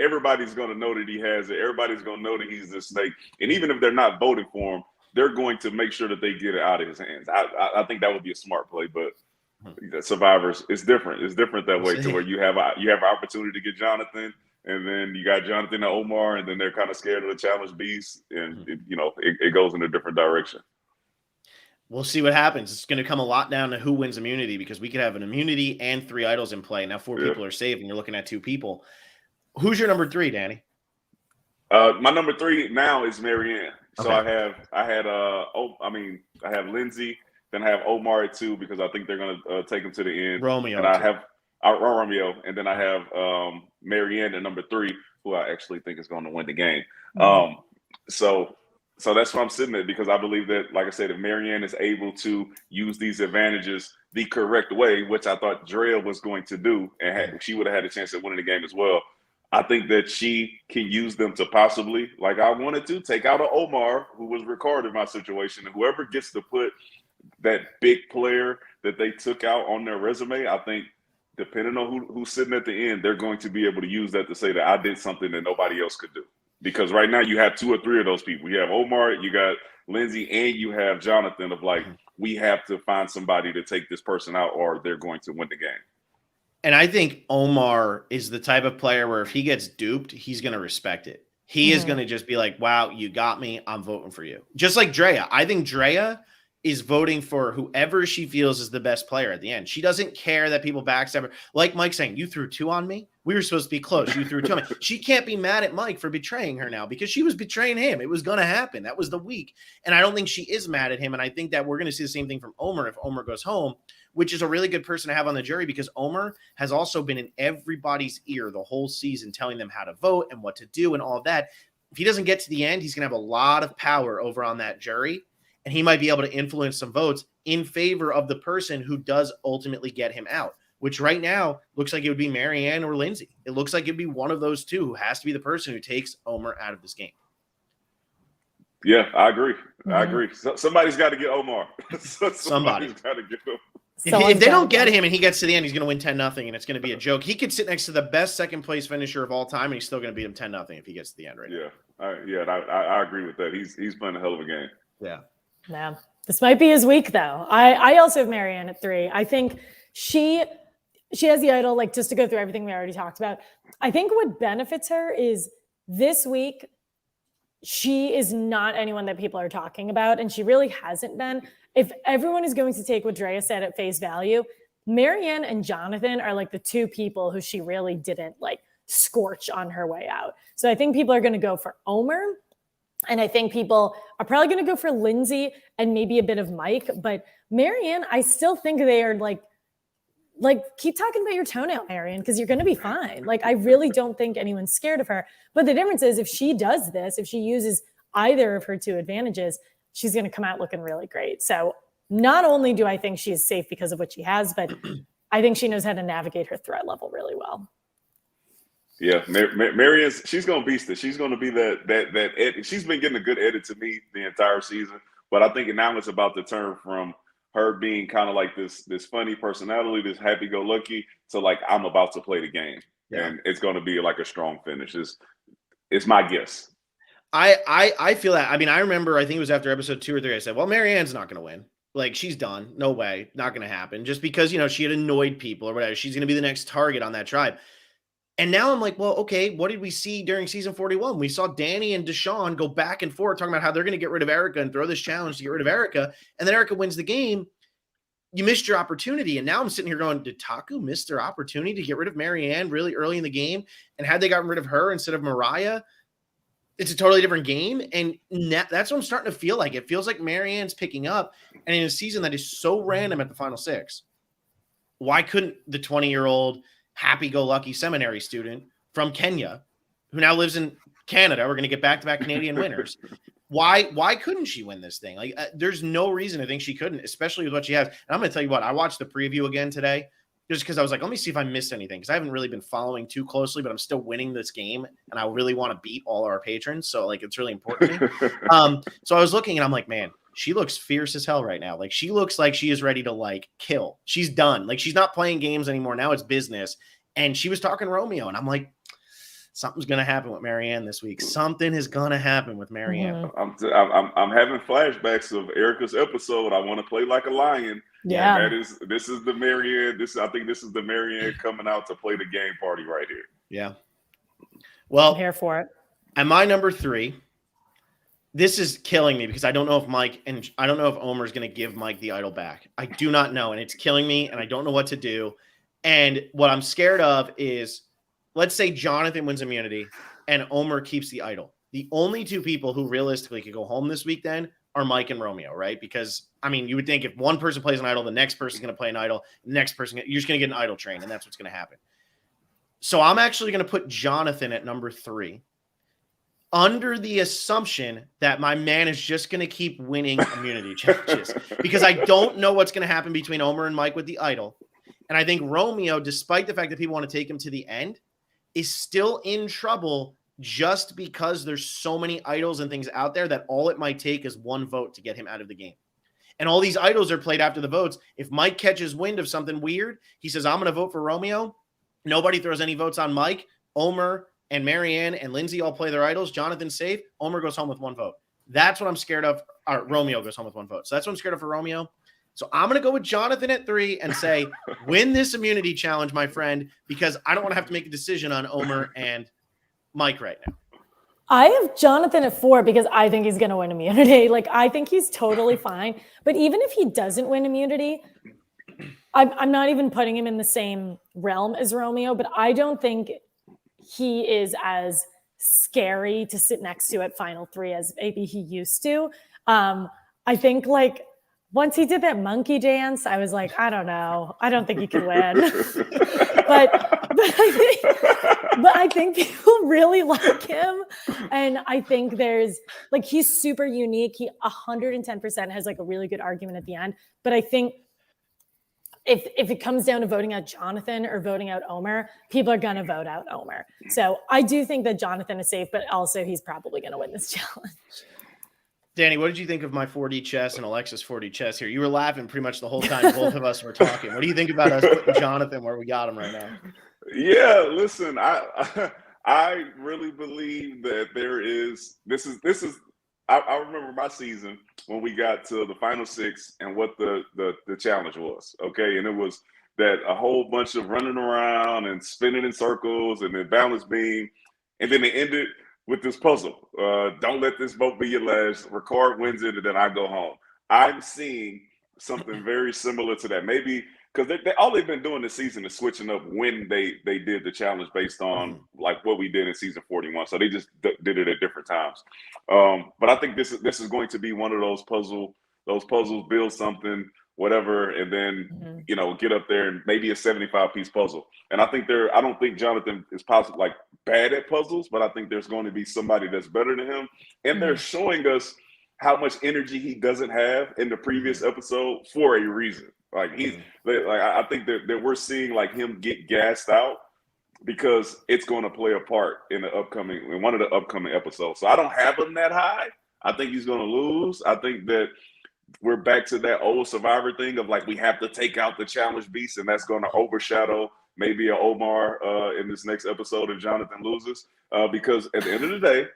everybody's gonna know that he has it. Everybody's gonna know that he's the snake, and even if they're not voting for him, they're going to make sure that they get it out of his hands. I think that would be a smart play, but Survivors, it's different. It's different that way, to where you have an opportunity to get Jonathan, and then you got Jonathan and Omar, and then they're kind of scared of the challenge beast, and it goes in a different direction. We'll see what happens. It's going to come a lot down to who wins immunity, because we could have an immunity and 3 idols in play. Now 4 people are saved, and you're looking at 2 people. Who's your number 3, Danny? My number 3 now is Marianne. So Okay. I have Lindsay, then I have Omar at 2, because I think they're going to take him to the end. Romeo. And I have Romeo, and then I have Marianne at number 3, who I actually think is going to win the game. So that's where I'm sitting at, because I believe that, like I said, if Marianne is able to use these advantages the correct way, which I thought Drea was going to do, and she would have had a chance at winning the game as well, I think that she can use them to possibly, like I wanted to, take out an Omar, who was Ricard in my situation, and whoever gets to put that big player that they took out on their resume, I think, depending on who's sitting at the end, they're going to be able to use that to say that I did something that nobody else could do. Because right now you have 2 or 3 of those people. You have Omar, you got Lindsay, and you have Jonathan of like, we have to find somebody to take this person out or they're going to win the game. And I think Omar is the type of player where if he gets duped, he's going to respect it. He is going to just be like, wow, you got me. I'm voting for you. Just like Drea. I think Drea is voting for whoever she feels is the best player at the end. She doesn't care that people backstab her. Like Mike saying, you threw 2 on me. We were supposed to be close. You threw 2 on me. She can't be mad at Mike for betraying her now, because she was betraying him. It was going to happen. That was the week. And I don't think she is mad at him. And I think that we're going to see the same thing from Omer if Omer goes home, which is a really good person to have on the jury, because Omer has also been in everybody's ear the whole season, telling them how to vote and what to do and all of that. If he doesn't get to the end, he's going to have a lot of power over on that jury. And he might be able to influence some votes in favor of the person who does ultimately get him out, which right now looks like it would be Marianne or Lindsay. It looks like it'd be one of those 2 who has to be the person who takes Omer out of this game. Yeah, I agree. I agree. Somebody's got to get Omar. Somebody's got to get him. If they don't get him and he gets to the end, he's going to win 10-0, and it's going to be a joke. He could sit next to the best second-place finisher of all time, and he's still going to beat him 10-0 if he gets to the end right now. I agree with that. He's playing a hell of a game. Yeah. This might be his week, though. I also have Marianne at 3. I think she has the idol, like, just to go through everything we already talked about. I think what benefits her is this week, she is not anyone that people are talking about, and she really hasn't been. If everyone is going to take what Drea said at face value, Marianne and Jonathan are like the 2 people who she really didn't like scorch on her way out. So I think people are going to go for Omer. And I think people are probably going to go for Lindsay and maybe a bit of Mike. But Marianne, I still think they are like keep talking about your toenail, Marianne, because you're going to be fine. Like, I really don't think anyone's scared of her. But the difference is if she does this, if she uses either of her 2 advantages, she's going to come out looking really great. So not only do I think she's safe because of what she has, but I think she knows how to navigate her threat level really well. Yeah, Marianne's, she's going to beast it. She's going to be that edit. She's been getting a good edit to me the entire season, but I think now it's about to turn from her being kind of like this funny personality, this happy-go-lucky, to like, I'm about to play the game. Yeah. And it's going to be like a strong finish. It's my guess. I feel that. I mean, I remember, I think it was after episode 2 or 3, I said, well, Marianne's not going to win. Like, she's done. No way. Not going to happen. Just because, she had annoyed people or whatever. She's going to be the next target on that tribe. And now I'm like, well, okay, what did we see during season 41? We saw Danny and Deshaun go back and forth talking about how they're going to get rid of Erica and throw this challenge to get rid of Erica. And then Erica wins the game. You missed your opportunity. And now I'm sitting here going, did Taku miss their opportunity to get rid of Marianne really early in the game? And had they gotten rid of her instead of Mariah, it's a totally different game. And that's what I'm starting to feel like. It feels like Marianne's picking up. And in a season that is so random at the final 6, why couldn't the 20-year-old happy-go-lucky seminary student from Kenya, who now lives in Canada, we're going to get back-to-back Canadian winners, why couldn't she win this thing? Like, there's no reason I think she couldn't, especially with what she has. And I'm going to tell you what, I watched the preview again today just because I was like, let me see if I missed anything, because I haven't really been following too closely, but I'm still winning this game, and I really want to beat all our patrons, so like it's really important to me. So I was looking, and I'm like, man, she looks fierce as hell right now. Like, she looks like she is ready to like kill. She's done. Like, she's not playing games anymore. Now it's business. And she was talking Romeo, and I'm like, something's going to happen with Marianne this week. Something is going to happen with Marianne. I'm having flashbacks of Erica's episode. I want to play like a lion. Yeah. And this is the Marianne. I think this is the Marianne coming out to play the game party right here. Yeah. Well, I'm here for it. At my number 3, this is killing me because I don't know if I don't know if Omer is going to give Mike the idol back. I do not know, and it's killing me, and I don't know what to do. And what I'm scared of is, let's say Jonathan wins immunity and Omer keeps the idol. The only 2 people who realistically could go home this week then are Mike and Romeo, right? Because, I mean, you would think if one person plays an idol, the next person's going to play an idol, the next person, you're just going to get an idol train, and that's what's going to happen. So I'm actually going to put Jonathan at number 3 under the assumption that my man is just going to keep winning immunity challenges, because I don't know what's going to happen between Omer and Mike with the idol. And I think Romeo, despite the fact that people want to take him to the end, is still in trouble just because there's so many idols and things out there that all it might take is one vote to get him out of the game. And all these idols are played after the votes. If Mike catches wind of something weird, he says, I'm going to vote for Romeo. Nobody throws any votes on Mike. Omer and Marianne and Lindsay all play their idols. Jonathan's safe. Omer goes home with 1 vote. That's what I'm scared of. Romeo goes home with 1 vote. So that's what I'm scared of for Romeo. So I'm going to go with Jonathan at 3 and say, win this immunity challenge, my friend, because I don't want to have to make a decision on Omer and Mike right now. I have Jonathan at 4 because I think he's going to win immunity. Like, I think he's totally fine. But even if he doesn't win immunity, I'm not even putting him in the same realm as Romeo, but I don't think he is as scary to sit next to at Final 3 as maybe he used to. I think, like, once he did that monkey dance, I was like, I don't know. I don't think he can win. but I think people really like him. And I think he's super unique. He 110% has like a really good argument at the end. But I think if it comes down to voting out Jonathan or voting out Omer, people are going to vote out Omer. So I do think that Jonathan is safe, but also he's probably going to win this challenge. Danny, what did you think of my 4D chess and Alexa's 4D chess here? You were laughing pretty much the whole time both of us were talking. What do you think about us putting Jonathan where we got him right now? Yeah, listen, I really believe that I remember my season when we got to the final 6 and what the challenge was, okay? And it was that a whole bunch of running around and spinning in circles and then balance beam, and then they ended with this puzzle. Don't let this vote be your last. Ricard wins it, and then I go home. I'm seeing something very similar to that. Maybe because all they've been doing this season is switching up when they did the challenge based on like what we did in season 41. So they just did it at different times. But I think this is going to be one of those puzzles, build something, whatever, and then get up there and maybe a 75-piece puzzle. And I don't think Jonathan is possibly like bad at puzzles, but I think there's going to be somebody that's better than him. And they're showing us how much energy he doesn't have in the previous episode for a reason. Like I think that we're seeing like him get gassed out because it's going to play a part in one of the upcoming episodes. So I don't have him that high. I think he's going to lose. I think that we're back to that old Survivor thing of like we have to take out the challenge beast, and that's going to overshadow maybe a Omar in this next episode if Jonathan loses. Because at the end of the day,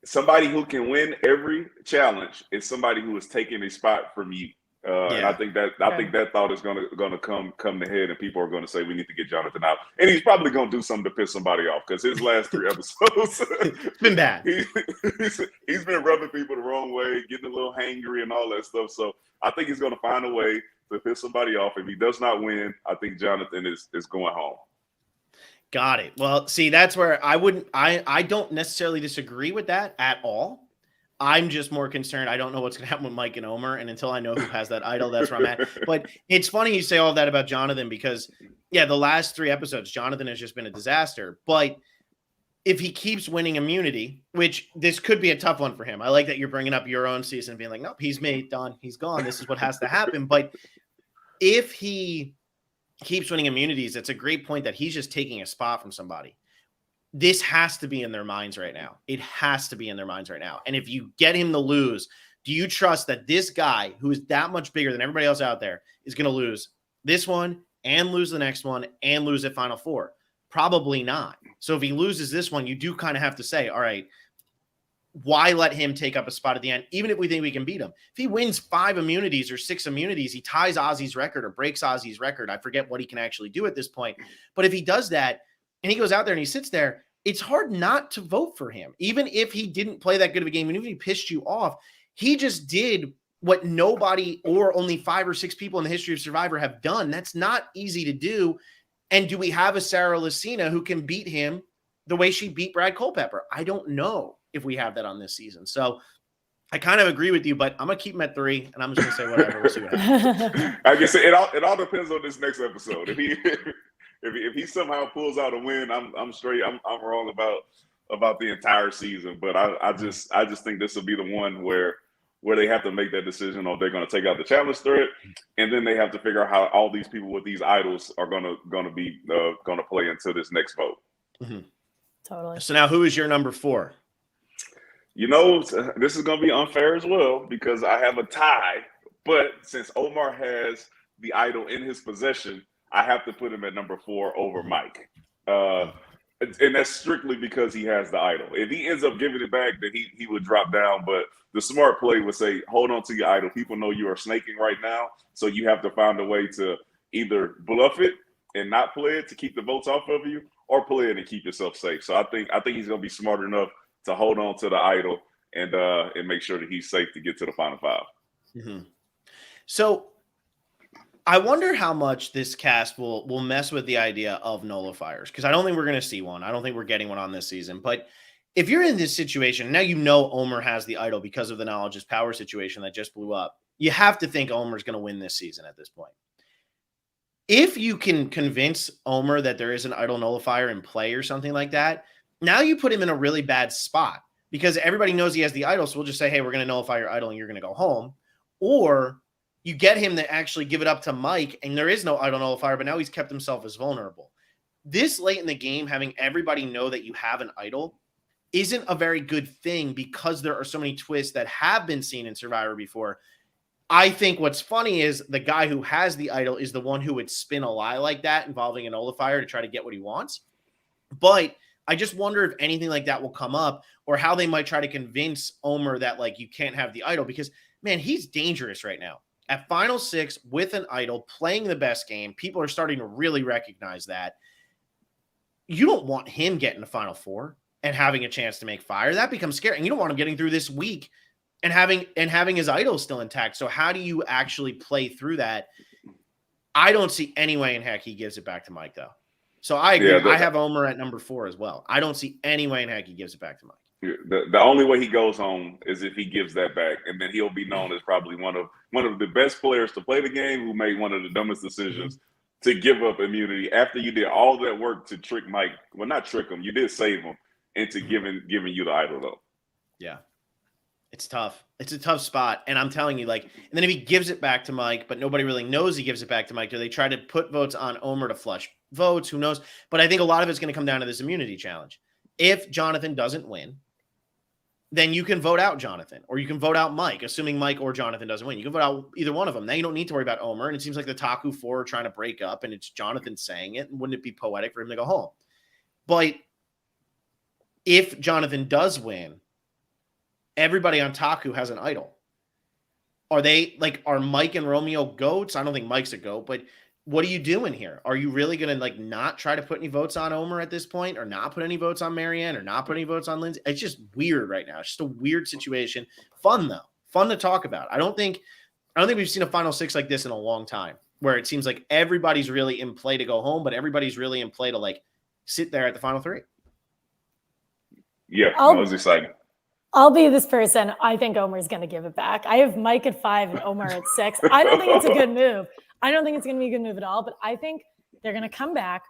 somebody who can win every challenge is somebody who is taking a spot from you. And I think that thought is going to come to head, and people are going to say we need to get Jonathan out, and he's probably going to do something to piss somebody off because his last 3 episodes it's been bad. He's been rubbing people the wrong way, getting a little hangry and all that stuff. So I think he's going to find a way to piss somebody off. If he does not win, I think Jonathan is going home. Got it. Well, see, that's where I don't necessarily disagree with that at all. I'm just more concerned. I don't know what's going to happen with Mike and Omer. And until I know who has that idol, that's where I'm at. But it's funny you say all that about Jonathan because, yeah, the last 3 episodes, Jonathan has just been a disaster. But if he keeps winning immunity, which this could be a tough one for him. I like that you're bringing up your own season and being like, nope, he's made, done, he's gone. This is what has to happen. But if he keeps winning immunities, it's a great point that he's just taking a spot from somebody. This has to be in their minds right now. It has to be in their minds right now. And if you get him to lose, do you trust that this guy who is that much bigger than everybody else out there is going to lose this one and lose the next one and lose at Final Four? Probably not. So if he loses this one, you do kind of have to say, all right, why let him take up a spot at the end, even if we think we can beat him? If he wins 5 immunities or 6 immunities, he ties Ozzy's record or breaks Ozzy's record. I forget what he can actually do at this point. But if he does that, and he goes out there and he sits there, it's hard not to vote for him. Even if he didn't play that good of a game, even if he pissed you off, he just did what nobody or only 5 or 6 people in the history of Survivor have done. That's not easy to do. And do we have a Sarah Lucina who can beat him the way she beat Brad Culpepper? I don't know if we have that on this season. So I kind of agree with you, but I'm going to keep him at 3, and I'm just going to say whatever. We'll see what happens. I guess it all depends on this next episode. If he somehow pulls out a win, I'm straight. I'm wrong about the entire season. But I just think this will be the one where they have to make that decision on they're going to take out the challenge threat, and then they have to figure out how all these people with these idols are going to play into this next vote. Mm-hmm. Totally. So now, who is your number 4? You know, this is going to be unfair as well because I have a tie. But since Omar has the idol in his possession, I have to put him at number 4 over Mike. And that's strictly because he has the idol. If he ends up giving it back, then he would drop down. But the smart play would say, hold on to your idol. People know you are snaking right now. So you have to find a way to either bluff it and not play it to keep the votes off of you, or play it and keep yourself safe. So I think he's going to be smart enough to hold on to the idol and make sure that he's safe to get to the Final 5. Mm-hmm. So I wonder how much this cast will mess with the idea of nullifiers, because I don't think we're going to see one. I don't think we're getting one on this season. But if you're in this situation, now you know Omer has the idol because of the knowledge is power situation that just blew up. You have to think Omer's going to win this season at this point. If you can convince Omer that there is an idol nullifier in play or something like that, now you put him in a really bad spot because everybody knows he has the idol. So we'll just say, hey, we're going to nullify your idol and you're going to go home. Or you get him to actually give it up to Mike, and there is no idol nullifier, but now he's kept himself as vulnerable. This late in the game, having everybody know that you have an idol isn't a very good thing because there are so many twists that have been seen in Survivor before. I think what's funny is the guy who has the idol is the one who would spin a lie like that involving a nullifier to try to get what he wants. But I just wonder if anything like that will come up, or how they might try to convince Omer that, like, you can't have the idol, because, man, he's dangerous right now. At Final 6 with an idol, playing the best game, people are starting to really recognize that. You don't want him getting to Final 4 and having a chance to make fire. That becomes scary. And you don't want him getting through this week and having his idol still intact. So how do you actually play through that? I don't see any way in heck he gives it back to Mike, though. So I agree. I have Omer at number 4 as well. I don't see any way in heck he gives it back to Mike. The only way he goes home is if he gives that back, and then he'll be known as probably one of the best players to play the game, who made one of the dumbest decisions to give up immunity after you did all that work to trick Mike. Well, not trick him. You did save him into giving you the idol, though. Yeah. It's tough. It's a tough spot. And I'm telling you, like, and then if he gives it back to Mike, but nobody really knows he gives it back to Mike, do they try to put votes on Omer to flush votes? Who knows? But I think a lot of it's going to come down to this immunity challenge. If Jonathan doesn't win, then you can vote out Jonathan, or you can vote out Mike, assuming Mike or Jonathan doesn't win. You can vote out either one of them. Then you don't need to worry about Omer. And it seems like the Taku 4 are trying to break up, and it's Jonathan saying it. And wouldn't it be poetic for him to go home? But if Jonathan does win, everybody on Taku has an idol. Are Mike and Romeo goats? I don't think Mike's a goat, but what are you doing here? Are you really going to not try to put any votes on Omer at this point, or not put any votes on Marianne, or not put any votes on Lindsay? It's just weird right now. It's just a weird situation. Fun though. Fun to talk about. I don't think we've seen a Final Six like this in a long time, where it seems like everybody's really in play to go home, but everybody's really in play to sit there at the final three. Yeah, that was exciting. I'll be this person. I think Omer's going to give it back. I have Mike at 5 and Omer at 6. I don't think it's a good move. I don't think it's going to be a good move at all, but I think they're going to come back.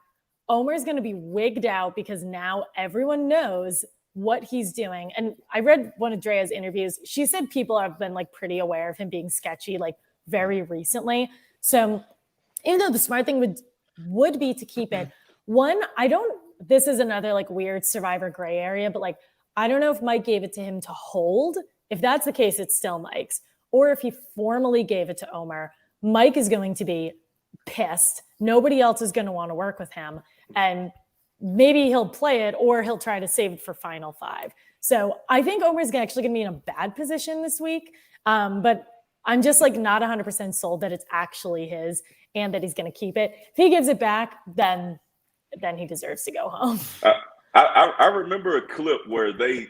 Omer's going to be wigged out because now everyone knows what he's doing. And I read one of Drea's interviews. She said people have been pretty aware of him being sketchy very recently. So even though the smart thing would be to keep it, this is another weird Survivor gray area, but I don't know if Mike gave it to him to hold. If that's the case, it's still Mike's. Or if he formally gave it to Omer, Mike is going to be pissed. Nobody else is going to want to work with him. And maybe he'll play it, or he'll try to save it for Final 5. So I think Omer's actually going to be in a bad position this week. But I'm just not 100% sold that it's actually his and that he's going to keep it. If he gives it back, then he deserves to go home. I remember a clip where they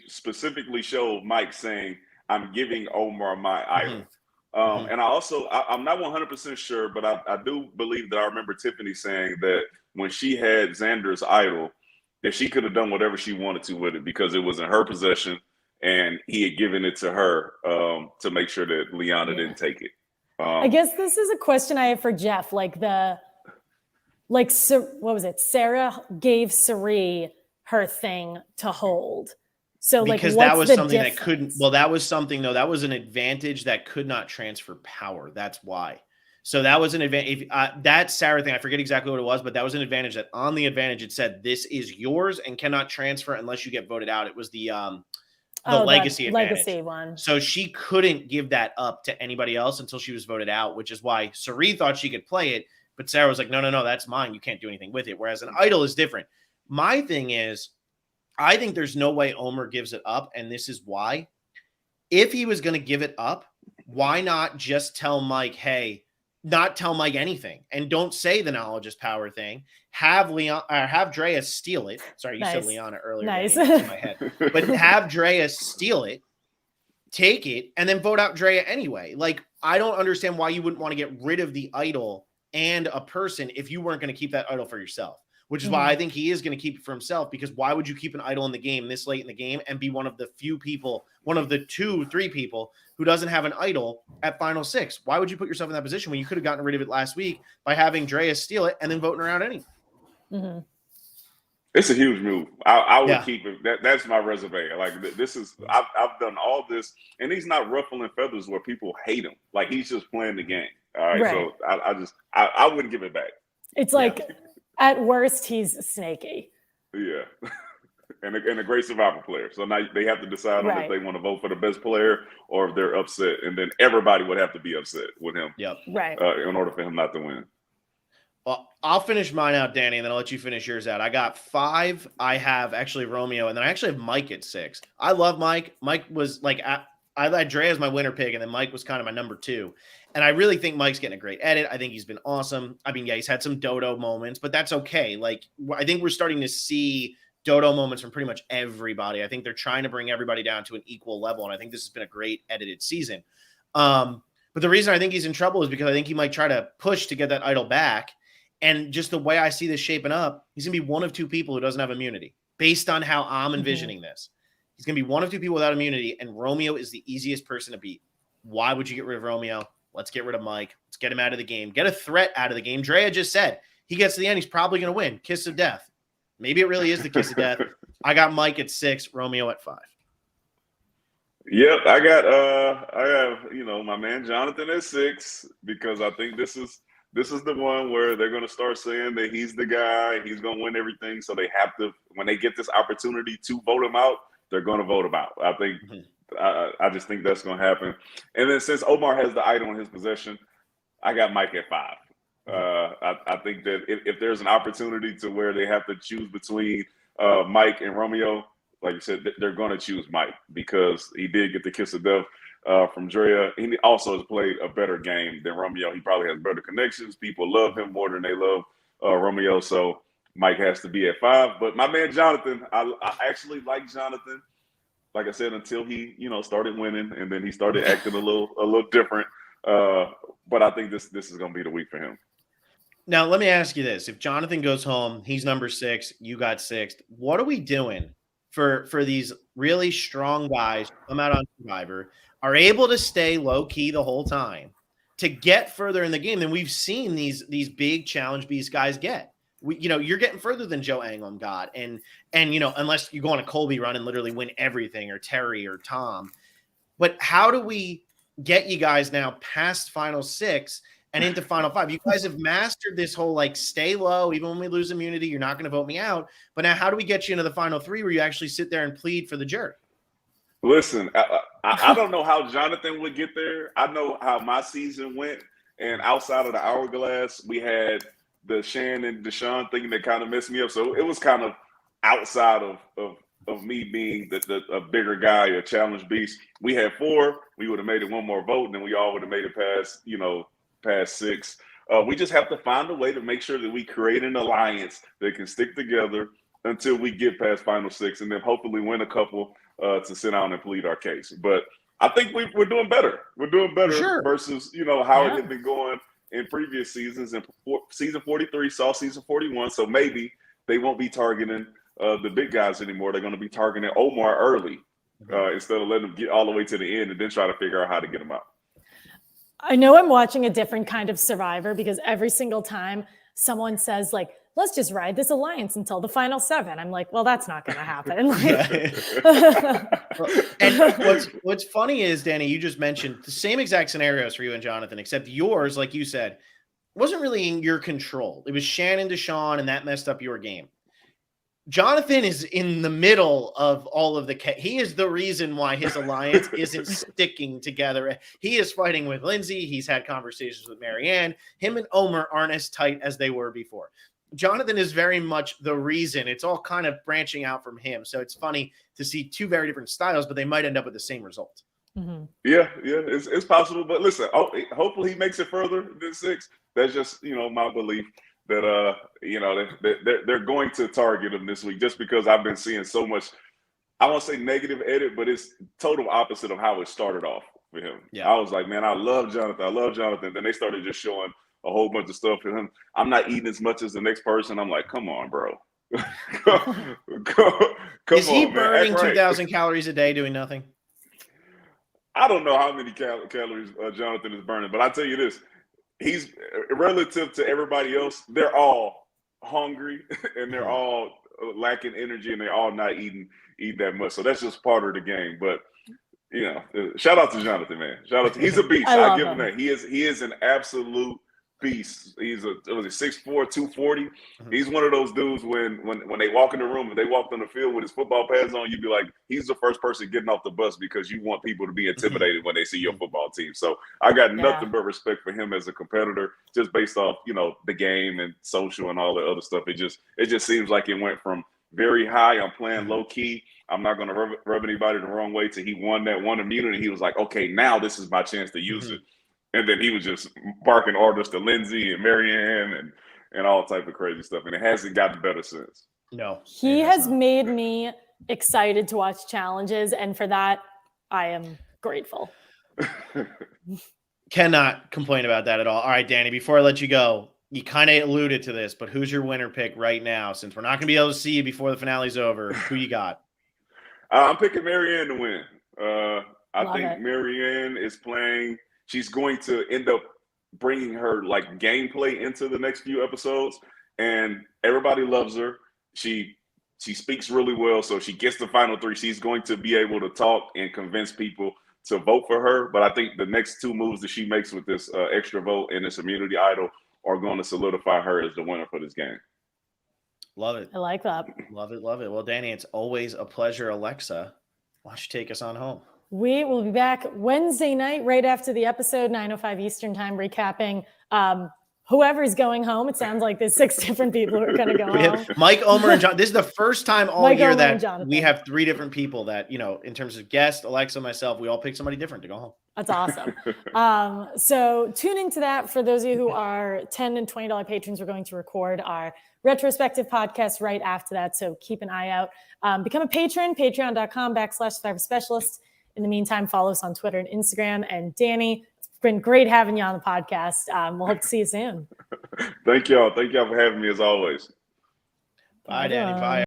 specifically showed Mike saying, "I'm giving Omer my idol." And I'm not 100% sure, but I do believe that I remember Tiffany saying that when she had Xander's idol, that she could have done whatever she wanted to with it because it was in her possession and he had given it to her to make sure that Liana didn't take it. I guess this is a question I have for Jeff. What was it? Sarah gave Sari her thing to hold. So because that was something that couldn't. Well, that was something though. That was an advantage that could not transfer power. That's why. So that was an advantage. That Sarah thing, I forget exactly what it was, but that was an advantage. That on the advantage, it said this is yours and cannot transfer unless you get voted out. It was the legacy advantage. Legacy one. So she couldn't give that up to anybody else until she was voted out, which is why Sari thought she could play it. But Sarah was like, no, that's mine. You can't do anything with it. Whereas an idol is different. My thing is, I think there's no way Omer gives it up. And this is why. If he was going to give it up, why not just tell Mike, hey, not tell Mike anything and don't say the knowledge is power thing. Have Drea steal it. Sorry, you said Liana earlier. Nice. In my head. But have Drea steal it, take it, and then vote out Drea anyway. I don't understand why you wouldn't want to get rid of the idol and a person if you weren't going to keep that idol for yourself, which is why I think he is going to keep it for himself, because why would you keep an idol in the game this late in the game and be one of the 3 people who doesn't have an idol at Final 6? Why would you put yourself in that position when you could have gotten rid of it last week by having Drea steal it and then voting her out anyway? Mm-hmm. It's a huge move. I would keep it. That's my resume. This is, I've done all this, and he's not ruffling feathers where people hate him. He's just playing the game. All right. So I wouldn't give it back. It's at worst, he's snaky. Yeah. and a great Survivor player. So now they have to decide on if they want to vote for the best player or if they're upset. And then everybody would have to be upset with him. Yep. Right. In order for him not to win. Well, I'll finish mine out, Danny, and then I'll let you finish yours out. I got 5. I have actually Romeo, and then I actually have Mike at 6. I love Mike. Mike was I had Drea as my winner pick, and then Mike was kind of my number 2. And I really think Mike's getting a great edit. I think he's been awesome. I mean, he's had some dodo moments, but that's okay. I think we're starting to see dodo moments from pretty much everybody. I think they're trying to bring everybody down to an equal level, and I think this has been a great edited season. But the reason I think he's in trouble is because I think he might try to push to get that idol back. And just the way I see this shaping up, he's going to be one of 2 people who doesn't have immunity based on how I'm envisioning this. He's going to be one of 2 people without immunity, and Romeo is the easiest person to beat. Why would you get rid of Romeo? Let's get rid of Mike. Let's get him out of the game. Get a threat out of the game. Drea just said he gets to the end, he's probably going to win. Kiss of death. Maybe it really is the kiss of death. I got Mike at 6, Romeo at 5. Yep, I have my man Jonathan at 6 because I think this is the one where they're going to start saying that he's the guy, he's going to win everything. So they have to, when they get this opportunity to vote him out, they're going to vote him out. I think I just think that's going to happen. And then since Omar has the idol in his possession, I got Mike at 5. I think that if there's an opportunity to where they have to choose between Mike and Romeo, like you said, they're going to choose Mike because he did get the kiss of death from Drea. He also has played a better game than Romeo. He probably has better connections. People love him more than they love Romeo. So Mike has to be at 5. But my man Jonathan, I actually like Jonathan. Like I said, until he started winning, and then he started acting a little different. But I think this is going to be the week for him. Now, let me ask you this. If Jonathan goes home, he's number 6, you got 6th. What are we doing for these really strong guys who come out on Survivor, are able to stay low-key the whole time to get further in the game than we've seen these big challenge beast guys get? You're getting further than Joe Anglim got. And unless you go on a Colby run and literally win everything, or Terry or Tom. But how do we get you guys now past final 6 and into final 5? You guys have mastered this whole stay low. Even when we lose immunity, you're not going to vote me out. But now how do we get you into the final 3 where you actually sit there and plead for the jury? Listen, I don't know how Jonathan would get there. I know how my season went. And outside of the hourglass, we had the Shan and Deshaun thing that kind of messed me up. So it was kind of outside of me being a bigger guy, a challenge beast. We had 4. We would have made it one more vote, and then we all would have made it past 6. We just have to find a way to make sure that we create an alliance that can stick together until we get past final 6, and then hopefully win a couple to sit down and plead our case. But I think we're doing better. We're doing better versus how it had been going in previous seasons. And season 43 saw season 41, so maybe they won't be targeting the big guys anymore. They're going to be targeting Omar early instead of letting them get all the way to the end and then try to figure out how to get them out. I know I'm watching a different kind of Survivor because every single time someone says let's just ride this alliance until the final 7, I'm like, well, that's not going to happen. And what's funny is, Danny, you just mentioned the same exact scenarios for you and Jonathan, except yours, like you said, wasn't really in your control. It was Shannon Deshaun, and that messed up your game. Jonathan is in the middle of all of he is the reason why his alliance isn't sticking together. He is fighting with Lindsay. He's had conversations with Marianne. Him and Omar aren't as tight as they were before. Jonathan is very much the reason. It's all kind of branching out from him. So it's funny to see 2 very different styles, but they might end up with the same result. Mm-hmm. Yeah, it's possible. But listen, hopefully he makes it further than 6. That's just my belief that they're going to target him this week, just because I've been seeing so much. I won't say negative edit, but it's total opposite of how it started off for him. Yeah. I was like, man, I love Jonathan. Then they started just showing a whole bunch of stuff for him. I'm not eating as much as the next person. I'm like, come on, bro. come Is he burning 2,000 calories a day doing nothing? I don't know how many calories Jonathan is burning, but I tell you this. He's relative to everybody else. They're all hungry and they're all lacking energy and they're all not eating that much. So that's just part of the game. But shout out to Jonathan, man. He's a beast. I give him that. He is an absolute beast. He's a 6'4", 240. He's one of those dudes when they walk in the room, if they walked on the field with his football pads on, you'd be like, he's the first person getting off the bus because you want people to be intimidated when they see your football team. So I got nothing but respect for him as a competitor, just based off, the game and social and all the other stuff. It just seems like it went from very high, I'm playing low key, I'm not going to rub anybody the wrong way, till he won that one immunity. He was like, okay, now this is my chance to use it. And then he was just barking orders to Lindsay and Marianne and all type of crazy stuff. And it hasn't gotten better since. No. He has made me excited to watch challenges. And for that, I am grateful. Cannot complain about that at all. All right, Danny, before I let you go, you kind of alluded to this, but who's your winner pick right now? Since we're not going to be able to see you before the finale's over, who you got? I'm picking Marianne to win. I think Marianne is playing – she's going to end up bringing her gameplay into the next few episodes, and everybody loves her. She She speaks really well. So if she gets the final 3, she's going to be able to talk and convince people to vote for her. But I think the next 2 moves that she makes with this extra vote and this immunity idol are going to solidify her as the winner for this game. Love it. I like that. Love it. Love it. Well, Danny, it's always a pleasure. Alexa, why don't you take us on home? We will be back Wednesday night, right after the episode, 9:05 Eastern time, recapping whoever's going home. It sounds like there's 6 different people who are going to go home. Mike, Omer, and John. This is the first time all Mike, year Omer, and that Jonathan. we have 3 different people that, in terms of guest, Alexa, myself, we all pick somebody different to go home. That's awesome. So tune into that. For those of you who are $10 and $20 patrons, we're going to record our retrospective podcast right after that. So keep an eye out. Become a patron, patreon.com/Survivor Specialist. In the meantime, follow us on Twitter and Instagram. And Danny, it's been great having you on the podcast. We'll hope to see you soon. Thank y'all. Thank y'all for having me as always. Bye, Danny. Bye.